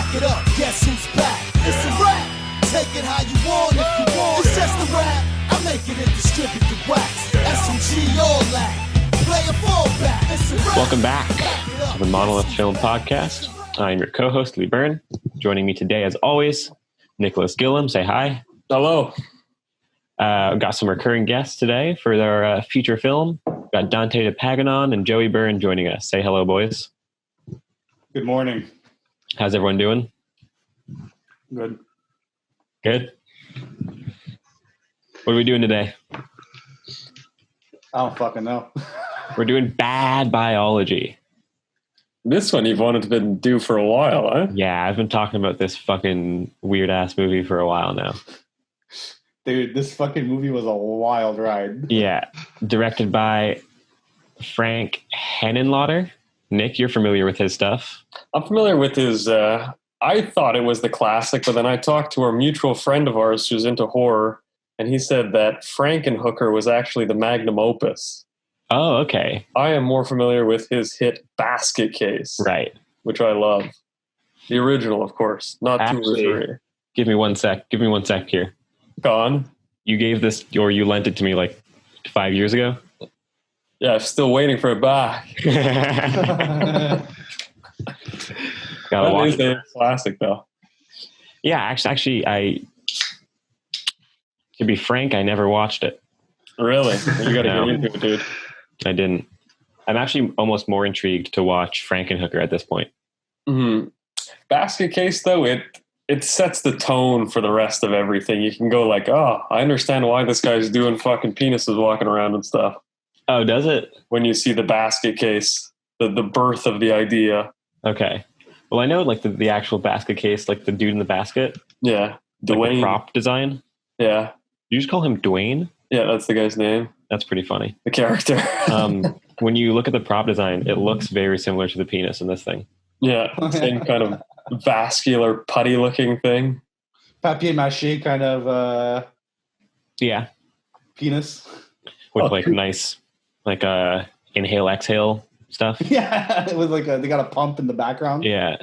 Back it up, guess who's back? It's a rap. Take it how you want if you want. It's just a rap. I make it and distribute the wax. SMG all that. Play a fallback. It's a rap. Welcome back to the Monolith Film Podcast. I'm your co-host, Lee Byrne. Joining me today, as always, Nicholas Gillum. Say hi. Hello. We've got some recurring guests today for our feature film. We've got Dante DePaganon and Joey Byrne joining us. Say hello, boys. Good morning. How's everyone doing? Good. Good? What are we doing today? I don't fucking know. We're doing bad biology. This one you've wanted to do for a while, huh? Yeah, I've been talking about this fucking weird-ass movie for a while now. Dude, this fucking movie was a wild ride. Yeah. Directed by Frank Henenlotter. Nick, you're familiar with his stuff. I'm familiar with his... I thought it was the classic, but then I talked to a mutual friend of ours who's into horror, and he said that Frankenhooker was actually the magnum opus. Oh, okay. I am more familiar with his hit Basket Case. Right. Which I love. The original, of course. Not Actually, 2 or 3. Give me one sec here. Gone. You gave this, or you lent it to me like 5 years ago? Yeah, I'm still waiting for it back. Gotta watch That is a classic, though. Yeah, actually, to be frank, I never watched it. Really? You gotta No. get into it, dude. I didn't. I'm actually almost more intrigued to watch Frankenhooker at this point. Mm-hmm. Basket Case, though, it sets the tone for the rest of everything. You can go like, oh, I understand why this guy's doing fucking penises walking around and stuff. Oh, does it? When you see the Basket Case, the birth of the idea. Okay. Well, I know like the actual basket case, like the dude in the basket. Yeah. Like Dwayne. the prop design. Yeah. You just call him Dwayne? Yeah, that's the guy's name. That's pretty funny. The character. When you look at the prop design, it looks very similar to the penis in this thing. Yeah. Same kind of vascular putty looking thing. Papier mache kind of Yeah. penis. With like nice, like inhale, exhale stuff. Yeah, it was like they got a pump in the background. Yeah.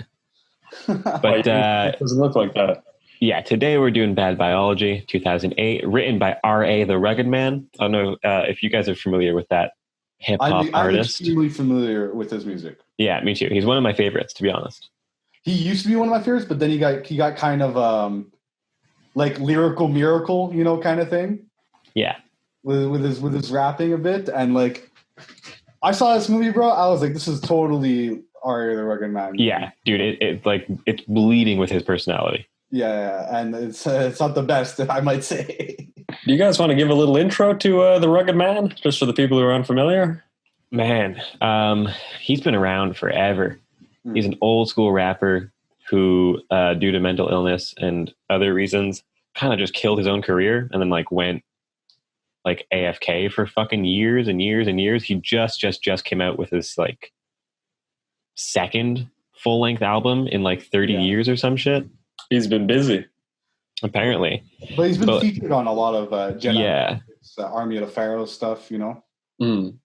But it doesn't look like that. yeah, today we're doing Bad Biology, 2008, written by R.A. the Rugged Man. I don't know if you guys are familiar with that hip-hop I'm artist. extremely familiar with his music. Yeah, me too. He's one of my favorites, to be honest. He used to be one of my favorites, but then he got kind of like lyrical miracle, kind of thing. Yeah. With his rapping a bit, and like I saw this movie, bro. I was like, this is totally R.A. the Rugged Man. Yeah, dude, it's bleeding with his personality. Yeah, and it's not the best, I might say. Do you guys want to give a little intro to the Rugged Man, just for the people who are unfamiliar? Man, he's been around forever. He's an old school rapper who, due to mental illness and other reasons, kind of just killed his own career and then like went like AFK for fucking years and years and years. He just came out with his like second full length album in like 30 years or some shit. He's been busy. Apparently. But he's been featured on a lot of Jedi. Yeah. Army of the Pharaoh stuff, Mm.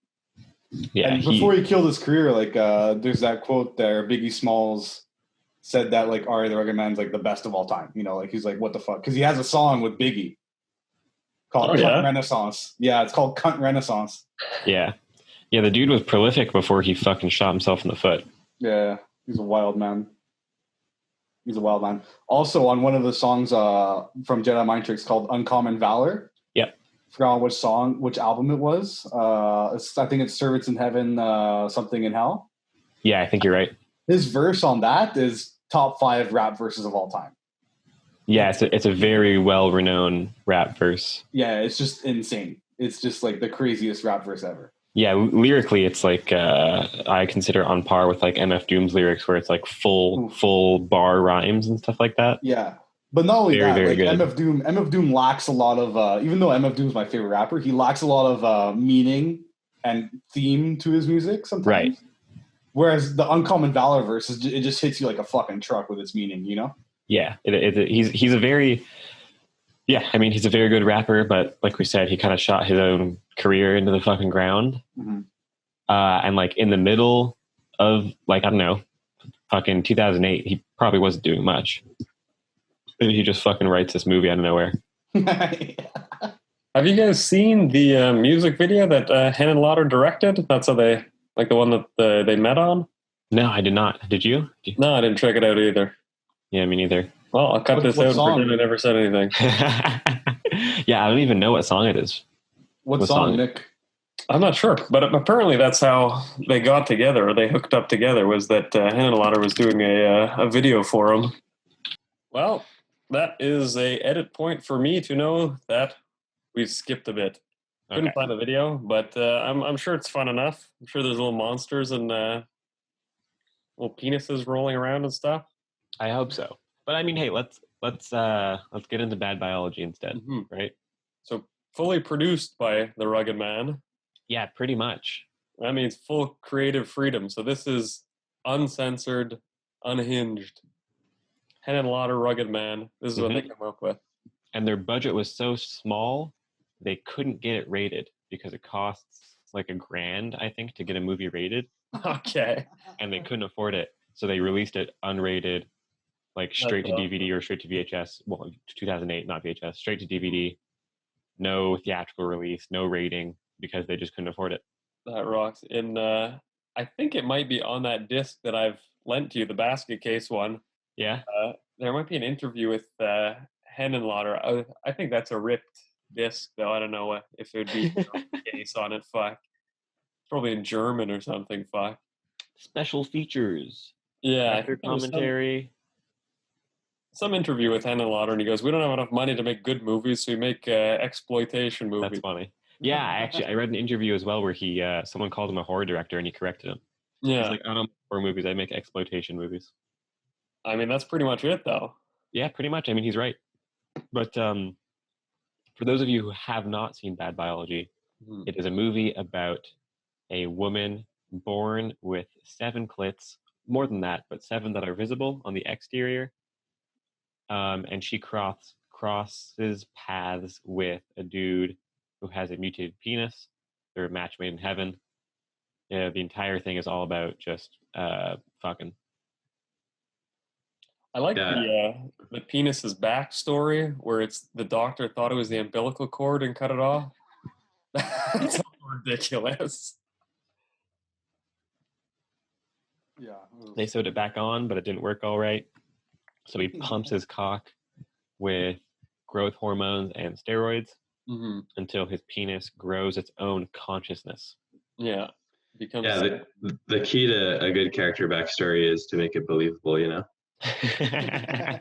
Yeah. And before he killed his career, like there's that quote there, Biggie Smalls said that like R.A. the Rugged Man's like the best of all time. Like he's like, what the fuck? Because he has a song with Biggie called Cunt Renaissance. Yeah, it's called Cunt Renaissance. Yeah. Yeah, the dude was prolific before he fucking shot himself in the foot. Yeah, he's a wild man. Also, on one of the songs from Jedi Mind Tricks called Uncommon Valor. Yep. Forgot which album it was. I think it's Servants in Heaven, Something in Hell. Yeah, I think you're right. His verse on that is top 5 rap verses of all time. Yeah, it's a very well-renowned rap verse. Yeah, it's just insane. It's just like the craziest rap verse ever. Yeah, lyrically, it's like I consider on par with like MF Doom's lyrics, where it's like full bar rhymes and stuff like that. Yeah, but not only Very, that, very like good. MF Doom lacks a lot of. Even though MF Doom's my favorite rapper, he lacks a lot of meaning and theme to his music sometimes. Right. Whereas the Uncommon Valor verse, it just hits you like a fucking truck with its meaning, Yeah, he's a very he's a very good rapper, but like we said, he kind of shot his own career into the fucking ground. Mm-hmm. And like in the middle of like, I don't know, fucking 2008, he probably wasn't doing much. And he just fucking writes this movie out of nowhere. Have you guys seen the music video that Henenlotter directed? That's how they, like the one that they met on? No, I did not. Did you? No, I didn't check it out either. Yeah, me neither. Well, I'll cut this out and pretend I never said anything. Yeah, I don't even know what song it is. What song, Nick? I'm not sure, but apparently that's how they got together, or they hooked up together, was that Henenlotter was doing a video for him. Well, that is a edit point for me to know that we've skipped a bit. Couldn't find the video, but I'm sure it's fun enough. I'm sure there's little monsters and little penises rolling around and stuff. I hope so. But I mean, hey, let's get into bad biology instead, right? So fully produced by the Rugged Man. Yeah, pretty much. That means full creative freedom. So this is uncensored, unhinged. Henenlotter, Rugged Man. This is what they come up with. And their budget was so small, they couldn't get it rated because it costs like $1,000, I think, to get a movie rated. Okay. And they couldn't afford it, so they released it unrated, like straight to DVD or straight to VHS. Well, 2008, not VHS, straight to DVD. No theatrical release, no rating, because they just couldn't afford it. That rocks. And I think it might be on that disc that I've lent to you, the basket case one. Yeah. There might be an interview with Henenlotter. I think that's a ripped disc, though. I don't know if it would be case on it. Fuck. Probably in German or something. Fuck. Special features. Yeah. Actor commentary. Some interview with Henenlotter, and he goes, "We don't have enough money to make good movies, so we make exploitation movies." That's funny. Yeah, actually, I read an interview as well where he someone called him a horror director, and he corrected him. Yeah. He's like, "I don't make horror movies. I make exploitation movies." I mean, that's pretty much it, though. Yeah, pretty much. I mean, he's right. But for those of you who have not seen Bad Biology, it is a movie about a woman born with 7 clits, more than that, but 7 that are visible on the exterior. And she crosses paths with a dude who has a mutated penis. They're a match made in heaven. Yeah, the entire thing is all about just fucking. I like the penis's backstory, where it's the doctor thought it was the umbilical cord and cut it off. That's ridiculous. Yeah. They sewed it back on, but it didn't work all right. So he pumps his cock with growth hormones and steroids until his penis grows its own consciousness. Yeah. The key to a good character backstory is to make it believable, you know? I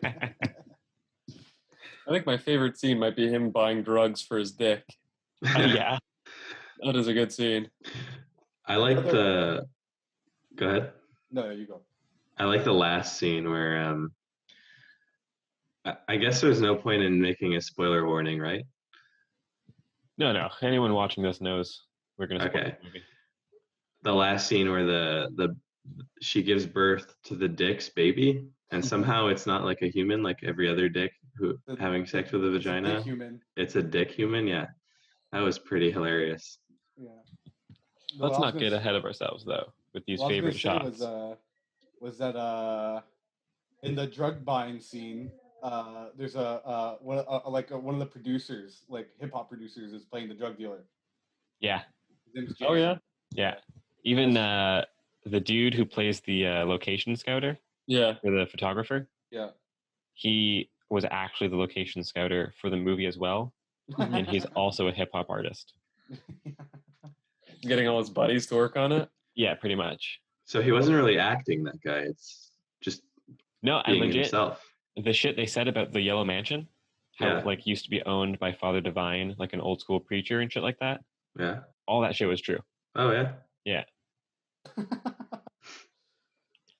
think my favorite scene might be him buying drugs for his dick. Yeah. That is a good scene. I like the... Go ahead. No, you go. I like the last scene where... I guess there's no point in making a spoiler warning, right? No. Anyone watching this knows we're going to spoil the movie. The last scene where the she gives birth to the dick's baby, and somehow it's not like a human, like every other dick having sex with a vagina. It's a dick human. Yeah, that was pretty hilarious. Yeah. Let's not get ahead of ourselves though with these favorite shots. Was that in the drug buying scene? There's one of the producers, like hip hop producers, is playing the drug dealer. Yeah. Oh yeah. Yeah. Even the dude who plays the location scouter. Yeah. Or the photographer. Yeah. He was actually the location scouter for the movie as well, and he's also a hip hop artist. Getting all his buddies to work on it. Yeah, pretty much. So he wasn't really acting, that guy. It's just being legit himself. The shit they said about the Yellow Mansion, how it like used to be owned by Father Divine, like an old school preacher and shit like that. Yeah. All that shit was true. Oh yeah. Yeah.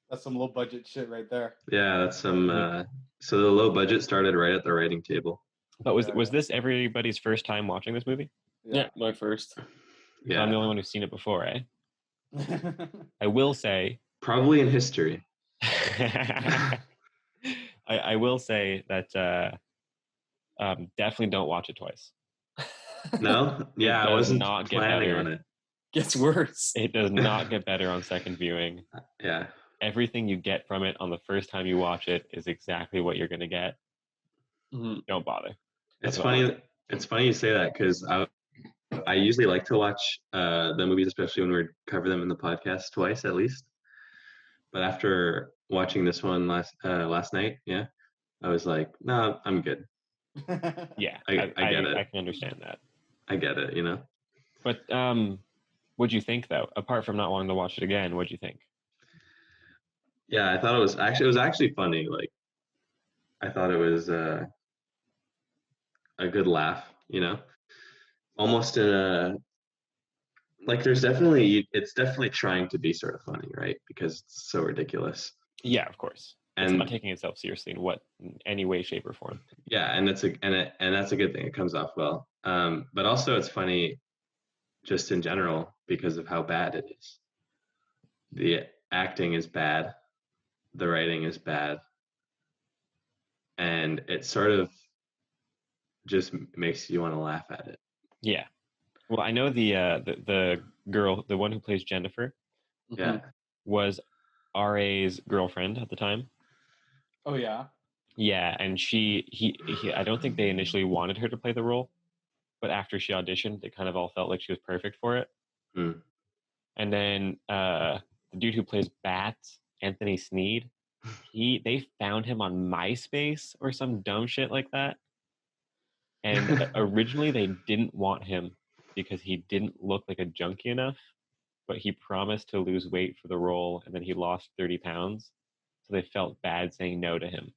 That's some low budget shit right there. Yeah, that's some so the low budget started right at the writing table. But was this everybody's first time watching this movie? Yeah, my first. Yeah. I'm the only one who's seen it before, eh? I will say probably in history. I will say that definitely don't watch it twice. No? Yeah, I wasn't planning on it. Gets worse. It does not get better on second viewing. Yeah. everything you get from it on the first time you watch it is exactly what you're going to get. Don't bother. It's funny. It's funny you say that because I usually like to watch the movies, especially when we cover them in the podcast twice at least. But after watching this one last night, yeah, I was like, no, I'm good. Yeah, I get it. I can understand that. I get it, you know. But what'd you think though? Apart from not wanting to watch it again, what'd you think? Yeah, I thought it was actually funny. Like, I thought it was a good laugh, you know, almost in a like. It's definitely trying to be sort of funny, right? Because it's so ridiculous. Yeah, of course. It's And not taking itself seriously in any way, shape, or form. yeah, and that's a good thing. It comes off well. But also it's funny just in general because of how bad it is. The acting is bad, the writing is bad, and it sort of just makes you want to laugh at it. Yeah. Well, I know the girl, the one who plays Jennifer, Yeah. was RA's girlfriend at the time. Oh yeah. Yeah, and he I don't think they initially wanted her to play the role, but after she auditioned, they kind of all felt like she was perfect for it. Mm. And then the dude who plays Bats, Anthony Sneed, they found him on MySpace or some dumb shit like that. And originally they didn't want him because he didn't look like a junkie enough, but he promised to lose weight for the role, and then he lost 30 pounds. So they felt bad saying no to him.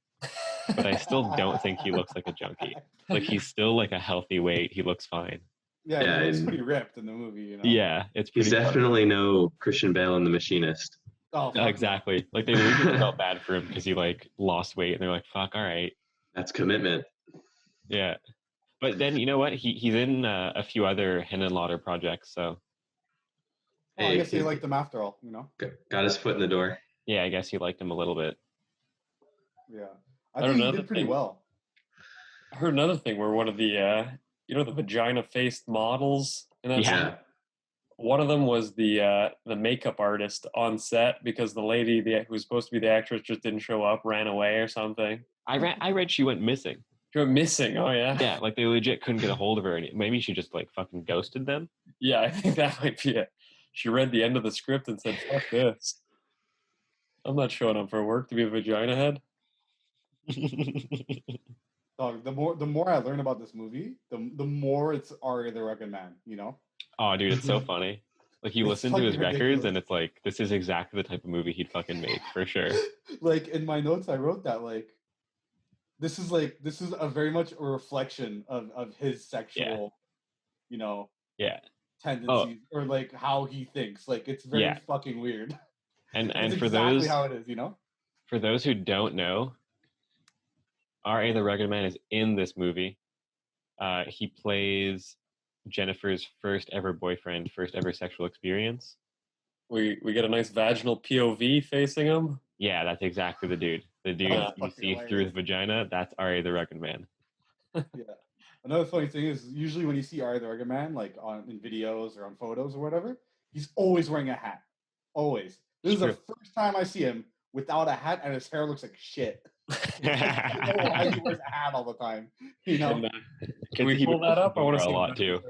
But I still don't think he looks like a junkie. Like, he's still like a healthy weight. He looks fine. Yeah, he looks pretty ripped in the movie, you know? Yeah, it's pretty. He's definitely no Christian Bale in The Machinist. Oh, exactly. Like, they legally felt bad for him because he like lost weight, and they're like, "Fuck, all right." That's commitment. Yeah, but then you know what? He's in a few other Henenlotter projects, so. Well, I guess they liked him after all, you know? Got his foot in the door. Yeah, I guess he liked him a little bit. Yeah. I think he did pretty well. I heard another thing where one of the, the vagina-faced models in that scene, one of them was the makeup artist on set because the lady who was supposed to be the actress just didn't show up, ran away or something. I read she went missing. She went missing, oh yeah. Yeah, like they legit couldn't get a hold of her. Maybe she just like fucking ghosted them. Yeah, I think that might be it. She read the end of the script and said, fuck this. I'm not showing up for work to be a vagina head. Dog, the more I learn about this movie, the more it's Ari the Rugged Man, you know? Oh, dude, it's so funny. Like, you listen to his records, and it's like, this is exactly the type of movie he'd fucking make, for sure. Like, in my notes, I wrote that, like, this is a very much a reflection of his sexual, you know, tendencies, or like how he thinks. Like, it's very fucking weird. And for exactly those how it is, you know. For those who don't know, R.A. the Rugged Man is in this movie. He plays Jennifer's first ever boyfriend, first ever sexual experience. We get a nice vaginal POV facing him. Yeah, that's exactly the dude. The dude you see through his vagina, that's R.A. the Rugged Man. Yeah. Another funny thing is usually when you see R.A. the Rugged Man, like in videos or on photos or whatever, he's always wearing a hat. Always. This is the first time I see him without a hat, and his hair looks like shit. I don't know why he wears a hat all the time. You know? Can we pull that up? I want to see a lot too.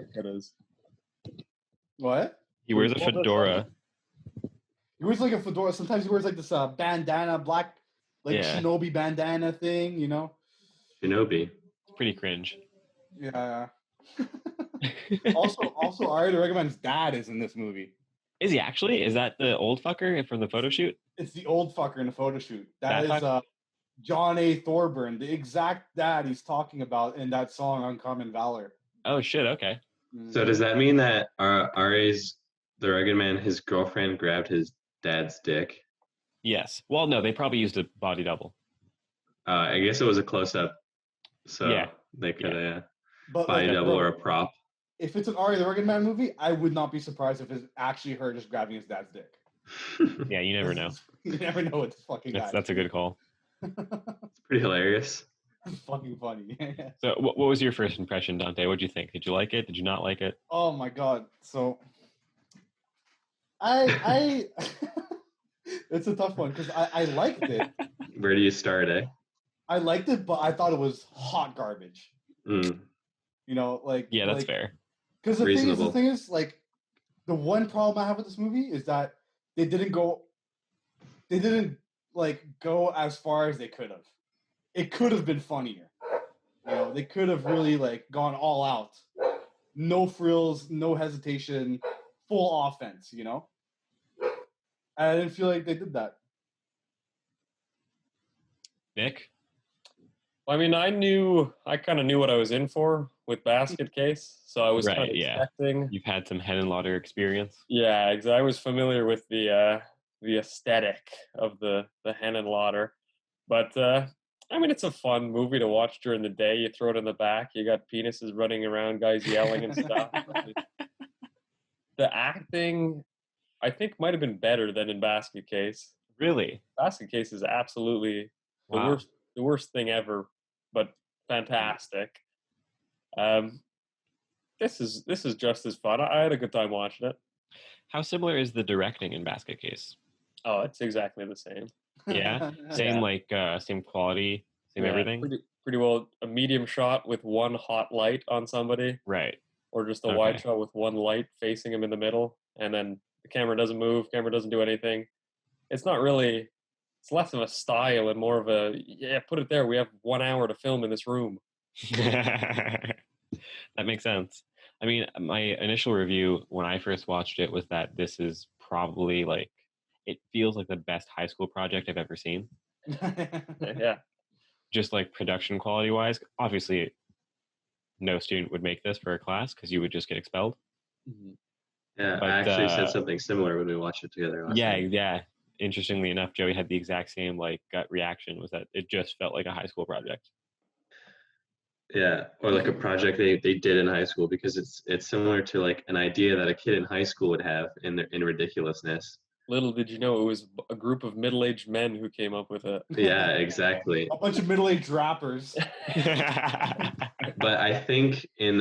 What? He wears a fedora. He wears like a fedora. Sometimes he wears like this bandana, black, like shinobi bandana thing. You know? Shinobi. It's pretty cringe. Yeah. also, Ari the Rugged Man's dad is in this movie. Is he actually? Is that the old fucker from the photo shoot? It's the old fucker in the photo shoot. That is John A. Thorburn, the exact dad he's talking about in that song Uncommon Valor. Oh shit, okay. So does that mean that R.A.'s the Rugged Man, his girlfriend grabbed his dad's dick? Yes. Well, no, they probably used a body double. I guess it was a close-up. So they could have body double or a prop. If it's an Ari the Rugged Man movie, I would not be surprised if it's actually her just grabbing his dad's dick. Yeah, you never know. You never know with this fucking guy. That's a good call. It's pretty hilarious. It's fucking funny. So what was your first impression, Dante? What did you think? Did you like it? Did you not like it? Oh my god. So I It's a tough one because I liked it. Where do you start, eh? I liked it, but I thought it was hot garbage. Mm. You know, like Yeah, that's fair. Because the Reasonable. thing is, like, the one problem I have with this movie is that they didn't go as far as they could have. It could have been funnier. You know, they could have really like gone all out. No frills, no hesitation, full offense, you know? And I didn't feel like they did that. Nick? I mean, I kind of knew what I was in for with Basket Case, so I was kind of expecting. You've had some Henenlotter experience. Yeah, exactly. I was familiar with the aesthetic of the Henenlotter, but I mean, it's a fun movie to watch during the day. You throw it in the back, you got penises running around, guys yelling and stuff. The acting, I think, might have been better than in Basket Case. Really? Basket Case is absolutely the worst thing ever, but fantastic. This is just as fun. I had a good time watching it. How similar is the directing in Basket Case? Oh, it's exactly the same. Yeah, same quality, same everything. Pretty well. A medium shot with one hot light on somebody, right? Or just a wide shot with one light facing him in the middle, and then the camera doesn't move. Camera doesn't do anything. It's not really. It's less of a style and more of a put it there. We have 1 hour to film in this room. That makes sense. I mean, my initial review when I first watched it was that this is probably like, it feels like the best high school project I've ever seen. Yeah. Just like production quality wise. Obviously, no student would make this for a class because you would just get expelled. Mm-hmm. Yeah, but, I actually said something similar when we watched it together last night. Yeah. Interestingly enough, Joey had the exact same like gut reaction, was that it just felt like a high school project. Yeah, or like a project they did in high school, because it's similar to like an idea that a kid in high school would have in ridiculously. Little did you know it was a group of middle-aged men who came up with it. Yeah, exactly. A bunch of middle-aged rappers. But I think in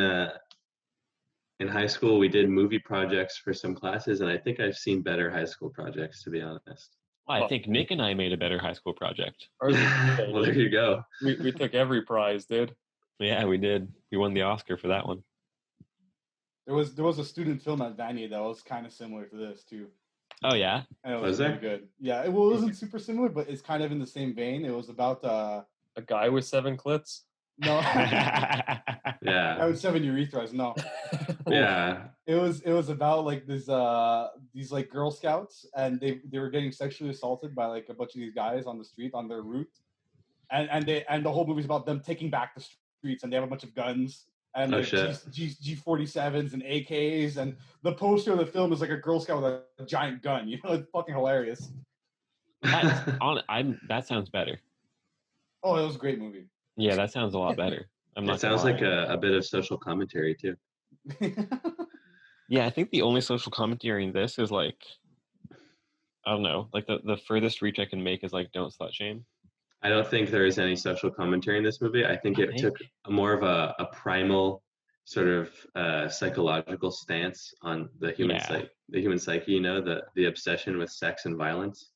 high school we did movie projects for some classes, and I think I've seen better high school projects, to be honest. Well, I think Nick and I made a better high school project. Well, there you go. We took every prize, dude. Yeah, we did. We won the Oscar for that one. There was a student film at Vanier that was kind of similar to this too. Oh yeah, and it was really good. Yeah, it wasn't super similar, but it's kind of in the same vein. It was about a guy with 7 clits. No. Yeah. I would 7 urethras. No. Yeah. It was about like these like Girl Scouts, and they were getting sexually assaulted by like a bunch of these guys on the street on their route, and the whole movie's about them taking back the streets, and they have a bunch of guns and like G47s and AKs, and the poster of the film is like a Girl Scout with a giant gun. You know, it's fucking hilarious. That sounds better. Oh, it was a great movie. Yeah, that sounds a lot better. It sounds like a bit of social commentary too. Yeah, I think the only social commentary in this is like, I don't know, like the furthest reach I can make is like, don't slut shame. I don't think there is any social commentary in this movie. I think it took more of a primal sort of psychological stance on the human psyche. You know, the obsession with sex and violence.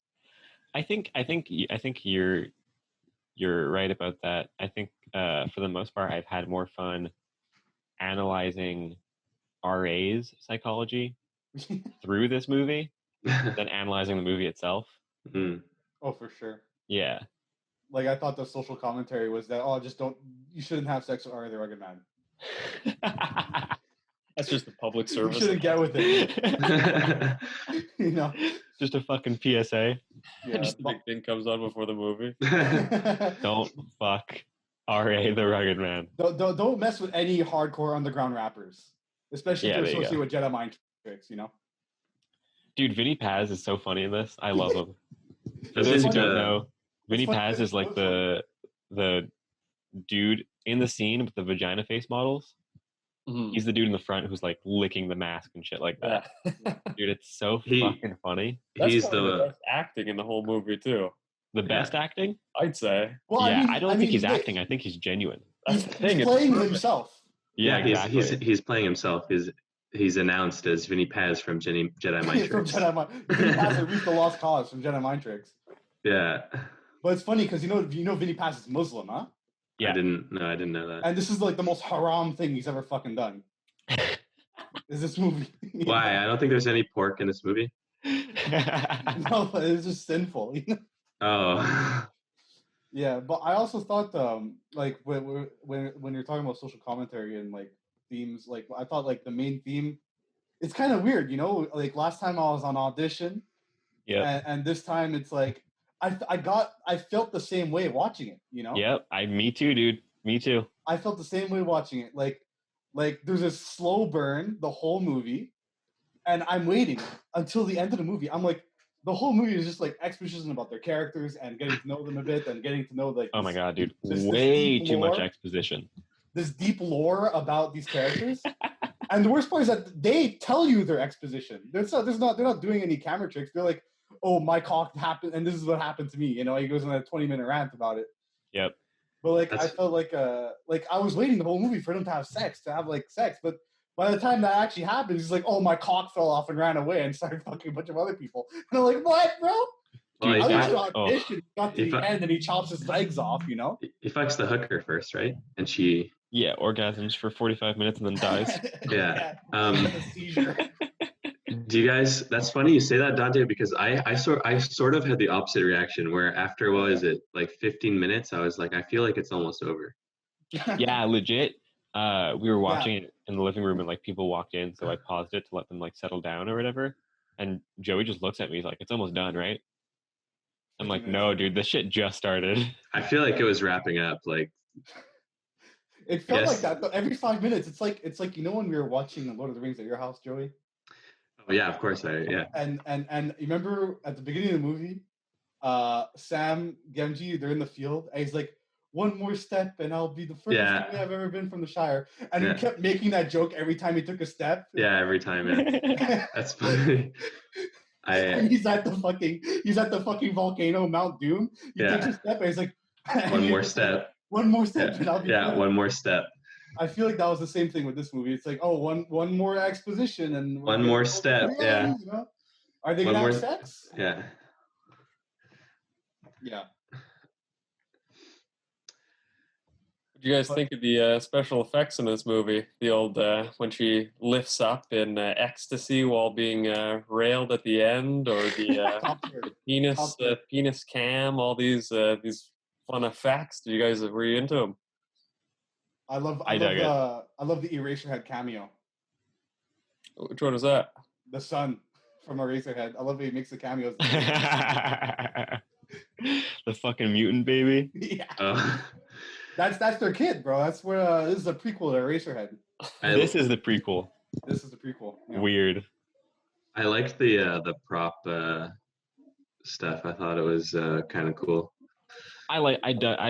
I think you're right about that. I think for the most part, I've had more fun analyzing RA's psychology through this movie than analyzing the movie itself. Mm. Oh, for sure. Yeah. Like, I thought the social commentary was that, you shouldn't have sex with Ari the Rugged Man. That's just the public service. You shouldn't get with it. You know? Just a fucking PSA. Yeah, just the big thing comes on before the movie. Don't fuck R.A. the Rugged Man. Don't mess with any hardcore underground rappers. Especially if they're associated with Jedi mind tricks, you know? Dude, Vinny Paz is so funny in this. I love him. For those who don't know, Vinny Paz is like the dude in the scene with the vagina face models. Mm-hmm. He's the dude in the front who's like licking the mask and shit like that. Yeah. Dude, it's so fucking funny. He's the best acting in the whole movie too. The best acting? I'd say. Well, yeah, I don't think he's acting. I think he's genuine. He's playing himself. Yeah, exactly. he's playing himself. he's announced as Vinny Paz from Jedi Mind From Tricks. Vinny Paz and Reef the Lost Cause from Jedi Mind Tricks. Yeah. But it's funny because you know Vinny Paz is Muslim, huh? Yeah. I didn't know that. And this is like the most haram thing he's ever fucking done. Is this movie? Why? I don't think there's any pork in this movie. No, it's just sinful. Oh. Yeah, but I also thought like when you're talking about social commentary and like themes, like I thought like the main theme, it's kind of weird, like last time I was on audition, and this time it's like I felt the same way watching it, Yep, me too, dude. Me too. I felt the same way watching it. Like there's a slow burn the whole movie, and I'm waiting until the end of the movie. I'm like, the whole movie is just like exposition about their characters and getting to know them a bit and getting to know like. Oh my god, dude! Way too much exposition. This deep lore about these characters, and the worst part is that they tell you their exposition. They're not doing any camera tricks. They're like, "Oh, my cock happened, and this is what happened to me." He goes on a 20-minute rant about it. Yep. But like, I felt like I was waiting the whole movie for them to have sex, but by the time that actually happens, he's like, "Oh, my cock fell off and ran away and started fucking a bunch of other people." And I'm like, "What, bro?" Well, I was audition, got to the end, and he chops his legs off. He fucks the hooker first, right? And she. Yeah, orgasms for 45 minutes and then dies. Yeah. Seizure. Do you guys? That's funny you say that, Dante, because I sort of had the opposite reaction where after what is it like 15 minutes, I was like, I feel like it's almost over. Yeah, legit. We were watching it in the living room and like people walked in, so I paused it to let them like settle down or whatever. And Joey just looks at me, he's like, "It's almost done, right?" I'm like, "No, dude, this shit just started." I feel like it was wrapping up. Like, it felt like that. Though. Every 5 minutes, it's like when we were watching Lord of the Rings at your house, Joey. Oh yeah, of course yeah. And you remember at the beginning of the movie, Sam Gamgee, they're in the field, and he's like, "One more step, and I'll be the furthest away I've ever been from the Shire." And he kept making that joke every time he took a step. Yeah, every time. Yeah. That's funny. And he's at the fucking volcano, Mount Doom. He takes a step, and he's like, "One more step. One more step, and I'll be one more step." I feel like that was the same thing with this movie. It's like, oh, one more exposition and one more step. Yeah. Are they gonna have sex? Yeah. Yeah. What do you guys think of the special effects in this movie? The old when she lifts up in ecstasy while being railed at the end, or the penis cam, all these fun effects. Were you into them? I love the Eraserhead cameo. Which one was that? The son from Eraserhead. I love that he makes the cameos. The fucking mutant baby. Yeah. That's their kid, bro. That's where this is a prequel to Eraserhead. This is the prequel. This is the prequel. Yeah. Weird. I liked the prop stuff. I thought it was kind of cool. I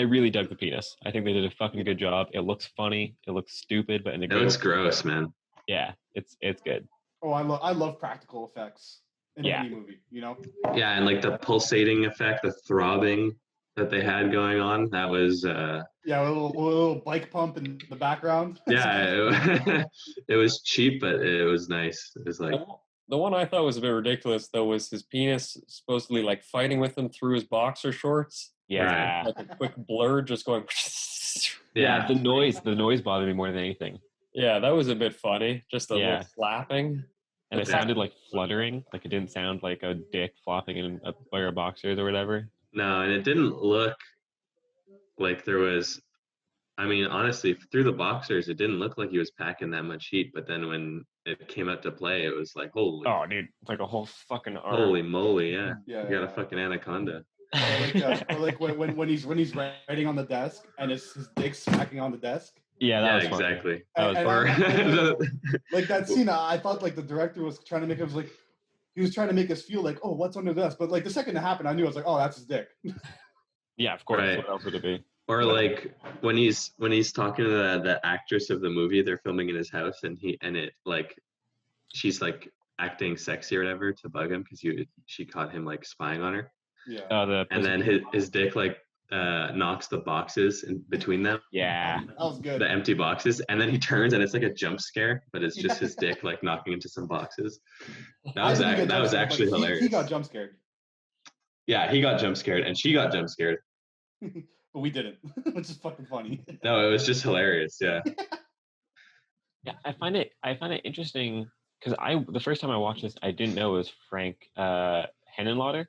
really dug the penis. I think they did a fucking good job. It looks funny. It looks stupid, but in a good way. It looks gross, man. Yeah, it's good. Oh, I love practical effects in any movie. Yeah, and like the pulsating effect, the throbbing that they had going on. That was a little bike pump in the background. Yeah, it was cheap, but it was nice. It was like the one I thought was a bit ridiculous though was his penis supposedly like fighting with him through his boxer shorts. Yeah, like a quick blur just going. Yeah, the noise bothered me more than anything. Yeah, that was a bit funny. Just a little slapping. And it sounded like fluttering. Like it didn't sound like a dick flopping in a pair of boxers or whatever. No, and it didn't look like there was. I mean, honestly, through the boxers, it didn't look like he was packing that much heat. But then when it came out to play, it was like, holy. Oh, dude, it's like a whole fucking arm. Holy moly, yeah. You got a fucking anaconda. Or like when he's writing on the desk and his dick smacking on the desk. Yeah, that was exactly. Like that scene, I thought like the director was trying to make us like he was trying to make us feel like, oh, what's under the desk? But like the second it happened, I knew I was like, oh, that's his dick. Yeah, of course. Right. What else would it be? Or like when he's talking to the actress of the movie, they're filming in his house, and she's like acting sexy or whatever to bug him because she caught him like spying on her. Yeah. And then his dick like knocks the boxes in between them, Yeah. That was good. the empty boxes, and then he turns and it's like a jump scare, but it's just his dick like knocking into some boxes. That was actually hilarious. He got jump scared. Yeah, he got jump scared and she got jump scared. But we didn't, which is fucking funny. No, it was just hilarious. Yeah. Yeah, I find it interesting because the first time I watched this, I didn't know it was Frank Henenlotter.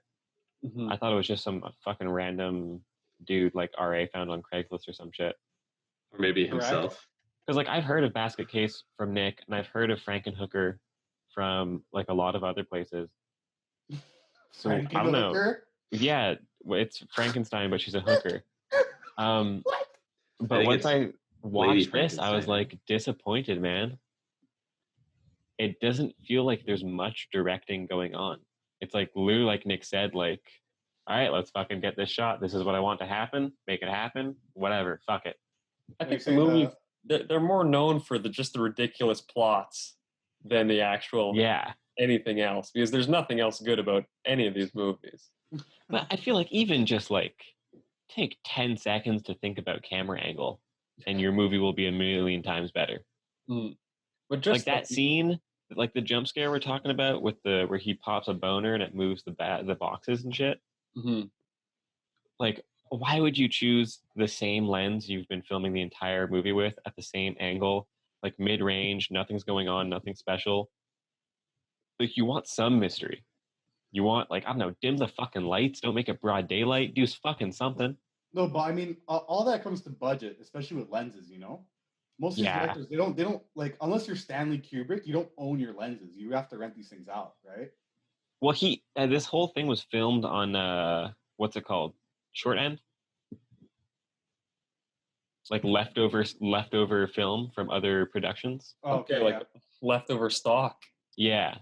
Mhm. I thought it was just some fucking random dude like RA found on Craigslist or some shit. Or maybe himself. Because like I've heard of Basket Case from Nick, and I've heard of Frankenhooker from like a lot of other places. So I don't know. Yeah, it's Frankenstein, but she's a hooker. But once I watched this, I was like disappointed, man. It doesn't feel like there's much directing going on. It's like Lou, like Nick said, like, all right, let's fucking get this shot. This is what I want to happen. Make it happen. Whatever. Fuck it. I think the movie, they're more known for just the ridiculous plots than the actual anything else, because there's nothing else good about any of these movies. But I feel like even just like take 10 seconds to think about camera angle and your movie will be a million times better. But just like that scene, like the jump scare we're talking about with where he pops a boner and it moves the boxes and shit. Mm-hmm. Like, why would you choose the same lens you've been filming the entire movie with at the same angle, like mid-range, nothing's going on, nothing special? Like, you want some mystery. You want, like, I don't know, dim the fucking lights, don't make it broad daylight, do fucking something. No, but I mean, all that comes to budget, especially with lenses, you know? Most of these directors, they don't like, unless you're Stanley Kubrick, you don't own your lenses. You have to rent these things out, right? Well, this whole thing was filmed on, what's it called? Short end? It's like leftover film from other productions. Oh, okay, like leftover stock. Yeah.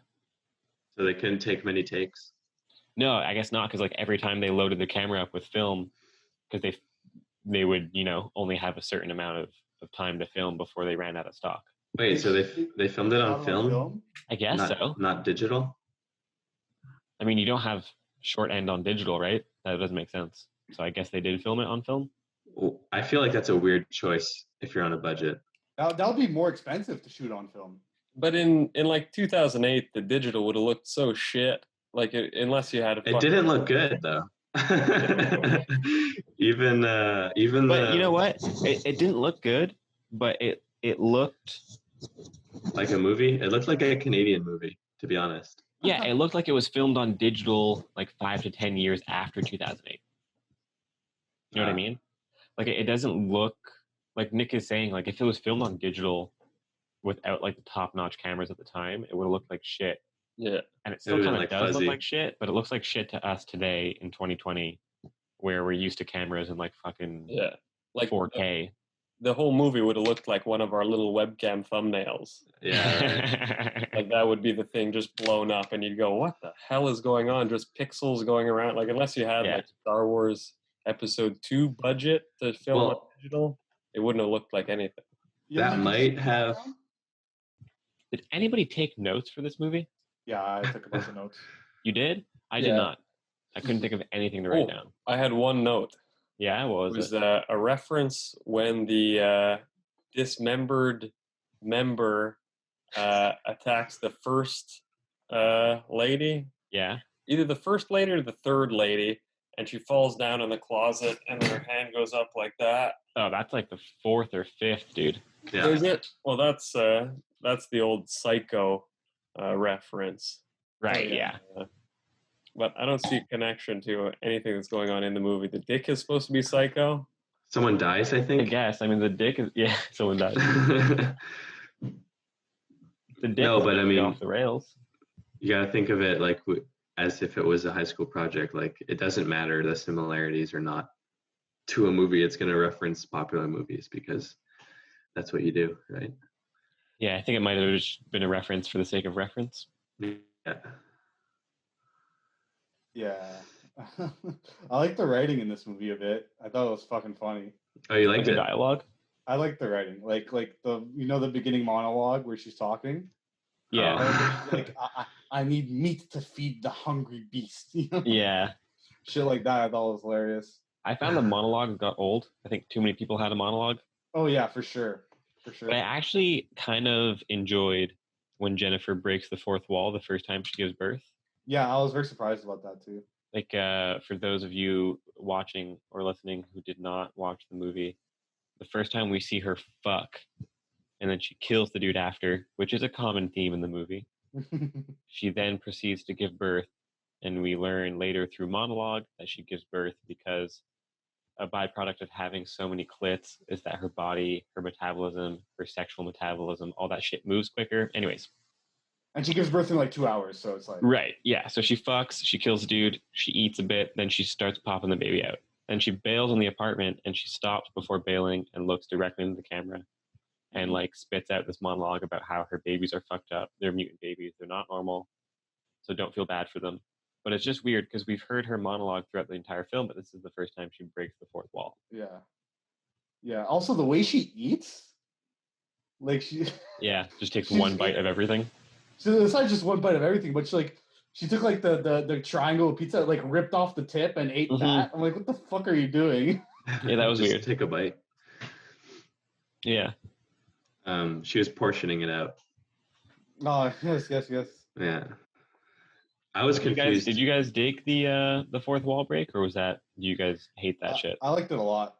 So they couldn't take many takes? No, I guess not, because like every time they loaded the camera up with film, because they would, you know, only have a certain amount of time to film before they ran out of stock. Wait, so they filmed it on film? I guess so. Not digital? I mean, you don't have short end on digital, right? That doesn't make sense. So I guess they did film it on film. Well, I feel like that's a weird choice if you're on a budget. That would be more expensive to shoot on film. But in like 2008, the digital would have looked so shit. Like unless you had it didn't look good though. even But you know what? It didn't look good, but it looked like a movie. It looked like a Canadian movie, to be honest. Yeah, it looked like it was filmed on digital like 5 to 10 years after 2008. You know what I mean? Like it doesn't look like Nick is saying, like if it was filmed on digital without like the top-notch cameras at the time, it would have looked like shit. Yeah. And it still kind of does look like shit, but it looks like shit to us today in 2020 where we're used to cameras in like fucking like 4K. The whole movie would have looked like one of our little webcam thumbnails. Yeah. Like that would be the thing just blown up and you'd go, what the hell is going on? Just pixels going around. Like unless you had like Star Wars Episode 2 budget to film on digital, it wouldn't have looked like anything. That might have... Did anybody take notes for this movie? Yeah, I took a bunch of notes. You did? I did not. I couldn't think of anything to write down. I had one note. Yeah, what was it? A reference when the dismembered member attacks the first lady. Yeah. Either the first lady or the third lady, and she falls down in the closet, and then her hand goes up like that. Oh, that's like the fourth or fifth, dude. Yeah. Is it? Well, that's the old Psycho reference. Right, yeah. But I don't see a connection to anything that's going on in the movie. The dick is supposed to be Psycho. Someone dies, I think. I guess. I mean, the dick is... Yeah, someone dies. The dick but I mean... off the rails. You got to think of it like as if it was a high school project. Like, it doesn't matter the similarities or not to a movie. It's going to reference popular movies because that's what you do, right? Yeah, I think it might have just been a reference for the sake of reference. Yeah. Yeah. I like the writing in this movie a bit. I thought it was fucking funny. Oh, you liked the it? Dialogue? I like the writing. Like the the beginning monologue where she's talking. Yeah. Like I need meat to feed the hungry beast. You know? Yeah. Shit like that I thought was hilarious. I found the monologue got old. I think too many people had a monologue. Oh yeah, for sure. But I actually kind of enjoyed when Jennifer breaks the fourth wall the first time she gives birth. Yeah, I was very surprised about that too. Like, for those of you watching or listening who did not watch the movie, the first time we see her fuck, and then she kills the dude after, which is a common theme in the movie. She then proceeds to give birth, and we learn later through monologue that she gives birth because a byproduct of having so many clits is that her body, her metabolism, her sexual metabolism, all that shit moves quicker. Anyways. And she gives birth in like 2 hours, so it's like... Right, yeah. So she fucks, she kills the dude, she eats a bit, then she starts popping the baby out. Then she bails on the apartment, and she stops before bailing and looks directly into the camera and like spits out this monologue about how her babies are fucked up. They're mutant babies. They're not normal. So don't feel bad for them. But it's just weird because we've heard her monologue throughout the entire film, but this is the first time she breaks the fourth wall. Yeah. Yeah. Also, the way she eats, like she... Yeah, just takes one bite of everything. So it's not just one bite of everything, but she took like the triangle pizza, like ripped off the tip and ate that. I'm like, what the fuck are you doing? Yeah, that was just weird. Take a bite. Yeah. She was portioning it out. Oh, yes. Yeah. I was confused. Did you guys dig the fourth wall break, or was that, do you guys hate that shit? I liked it a lot.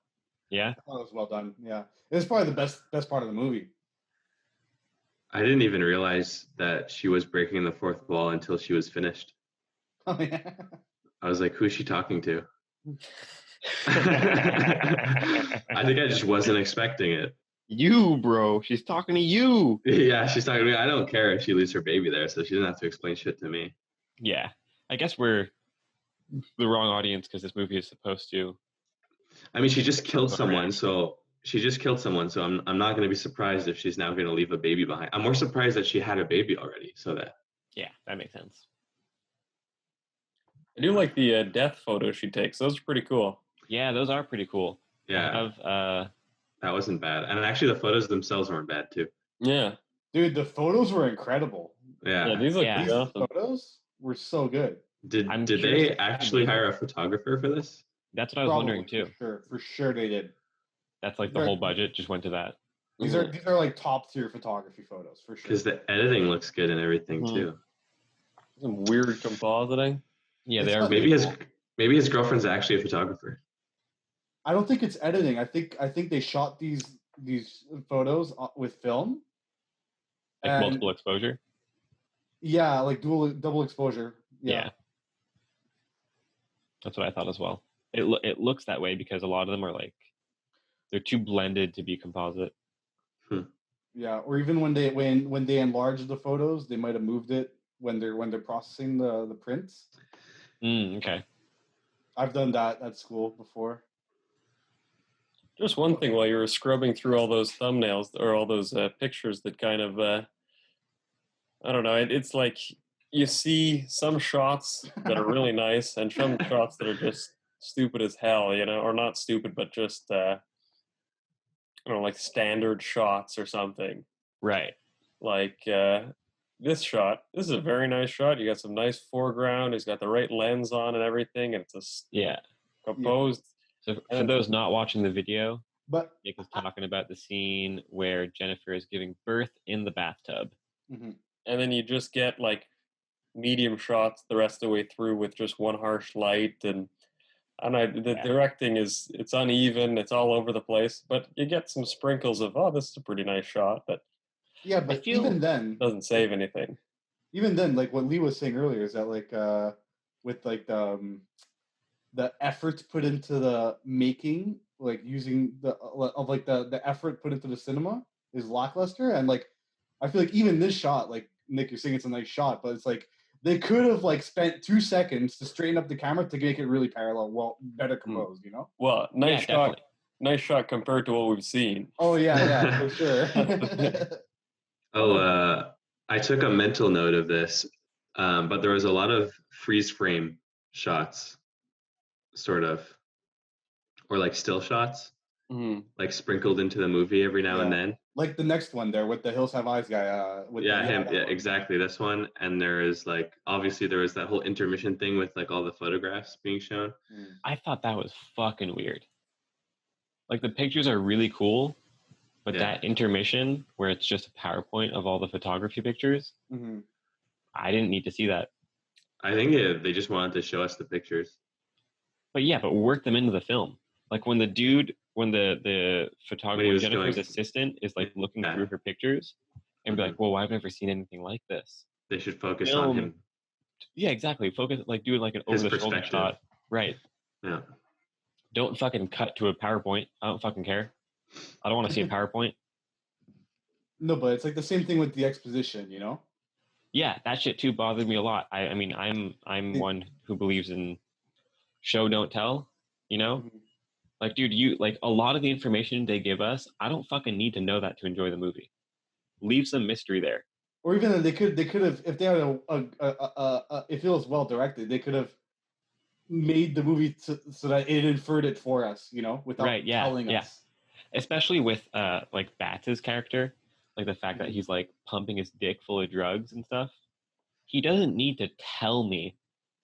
Yeah? I thought it was well done. Yeah. It was probably the best part of the movie. I didn't even realize that she was breaking the fourth wall until she was finished. Oh, yeah. I was like, who's she talking to? I think I just wasn't expecting it. You, bro. She's talking to you. Yeah, she's talking to me. I don't care if she leaves her baby there, so she doesn't have to explain shit to me. Yeah. I guess we're the wrong audience because this movie is supposed to... I mean, she just killed someone, so I'm not going to be surprised if she's now going to leave a baby behind. I'm more surprised that she had a baby already, so that... Yeah, that makes sense. I do like the death photos she takes. Those are pretty cool. Yeah, those are pretty cool. Yeah. That wasn't bad. And actually, the photos themselves weren't bad, too. Yeah. Dude, the photos were incredible. Yeah. These look pretty awesome. Photos were so good. Did they actually hire a photographer for this? That's what I was wondering, too. For sure they did. That's like the whole budget just went to that. These are like top tier photography photos, for sure. Because the editing looks good and everything, too. Some weird compositing. Yeah, they are. Maybe his girlfriend's actually a photographer. I don't think it's editing. I think they shot these photos with film. Like multiple exposure? Yeah, like double exposure. Yeah. That's what I thought as well. It looks that way because a lot of them are like, they're too blended to be composite. Yeah, or even when they enlarge the photos, they might have moved it when they're processing the prints. Okay. I've done that at school before. Just one thing, while you were scrubbing through all those thumbnails or all those pictures that kind of, I don't know, it's like you see some shots that are really nice and some shots that are just stupid as hell, you know, or not stupid, but just, I don't know, like standard shots or something. Right. Like this is a very nice shot. You got some nice foreground. He's got the right lens on and everything, and it's composed. So for those not watching the video, but Nick was talking about the scene where Jennifer is giving birth in the bathtub. Mm-hmm. And then you just get like medium shots the rest of the way through with just one harsh light. And I don't know, the directing it's uneven. It's all over the place. But you get some sprinkles of, oh, this is a pretty nice shot. But yeah, but even then, doesn't save anything. Even then, like what Lee was saying earlier is that like with like the effort put into the making, like using the effort put into the cinema is lackluster. And like I feel like even this shot, like Nick, you're saying it's a nice shot, but it's like they could have like spent 2 seconds to straighten up the camera to make it really parallel, better composed, you know? Well, nice shot. Definitely. Nice shot compared to what we've seen. Oh yeah, for sure. I took a mental note of this, but there was a lot of freeze frame shots, sort of, or like still shots. like sprinkled into the movie every now and then. Like the next one there with the Hills Have Eyes guy. Exactly, this one. And there is like, obviously there was that whole intermission thing with like all the photographs being shown. I thought that was fucking weird. Like the pictures are really cool, but that intermission where it's just a PowerPoint of all the photography pictures, I didn't need to see that. I think they just wanted to show us the pictures. But work them into the film. Like when the photographer, Jennifer's assistant, is like looking through her pictures and be like, "Well, I've never seen anything like this." They should focus on him. Yeah, exactly. Focus, like do like an over the shoulder shot. Right. Yeah. Don't fucking cut to a PowerPoint. I don't fucking care. I don't want to see a PowerPoint. No, but it's like the same thing with the exposition, you know? Yeah, that shit too bothered me a lot. I mean, I'm one who believes in show don't tell, you know? Like, dude, you like a lot of the information they give us, I don't fucking need to know that to enjoy the movie. Leave some mystery there. Or even they could have, if they had if it was well directed, they could have made the movie so that it inferred it for us, you know, without telling us. Especially with like Bats' character, like the fact that he's like pumping his dick full of drugs and stuff. He doesn't need to tell me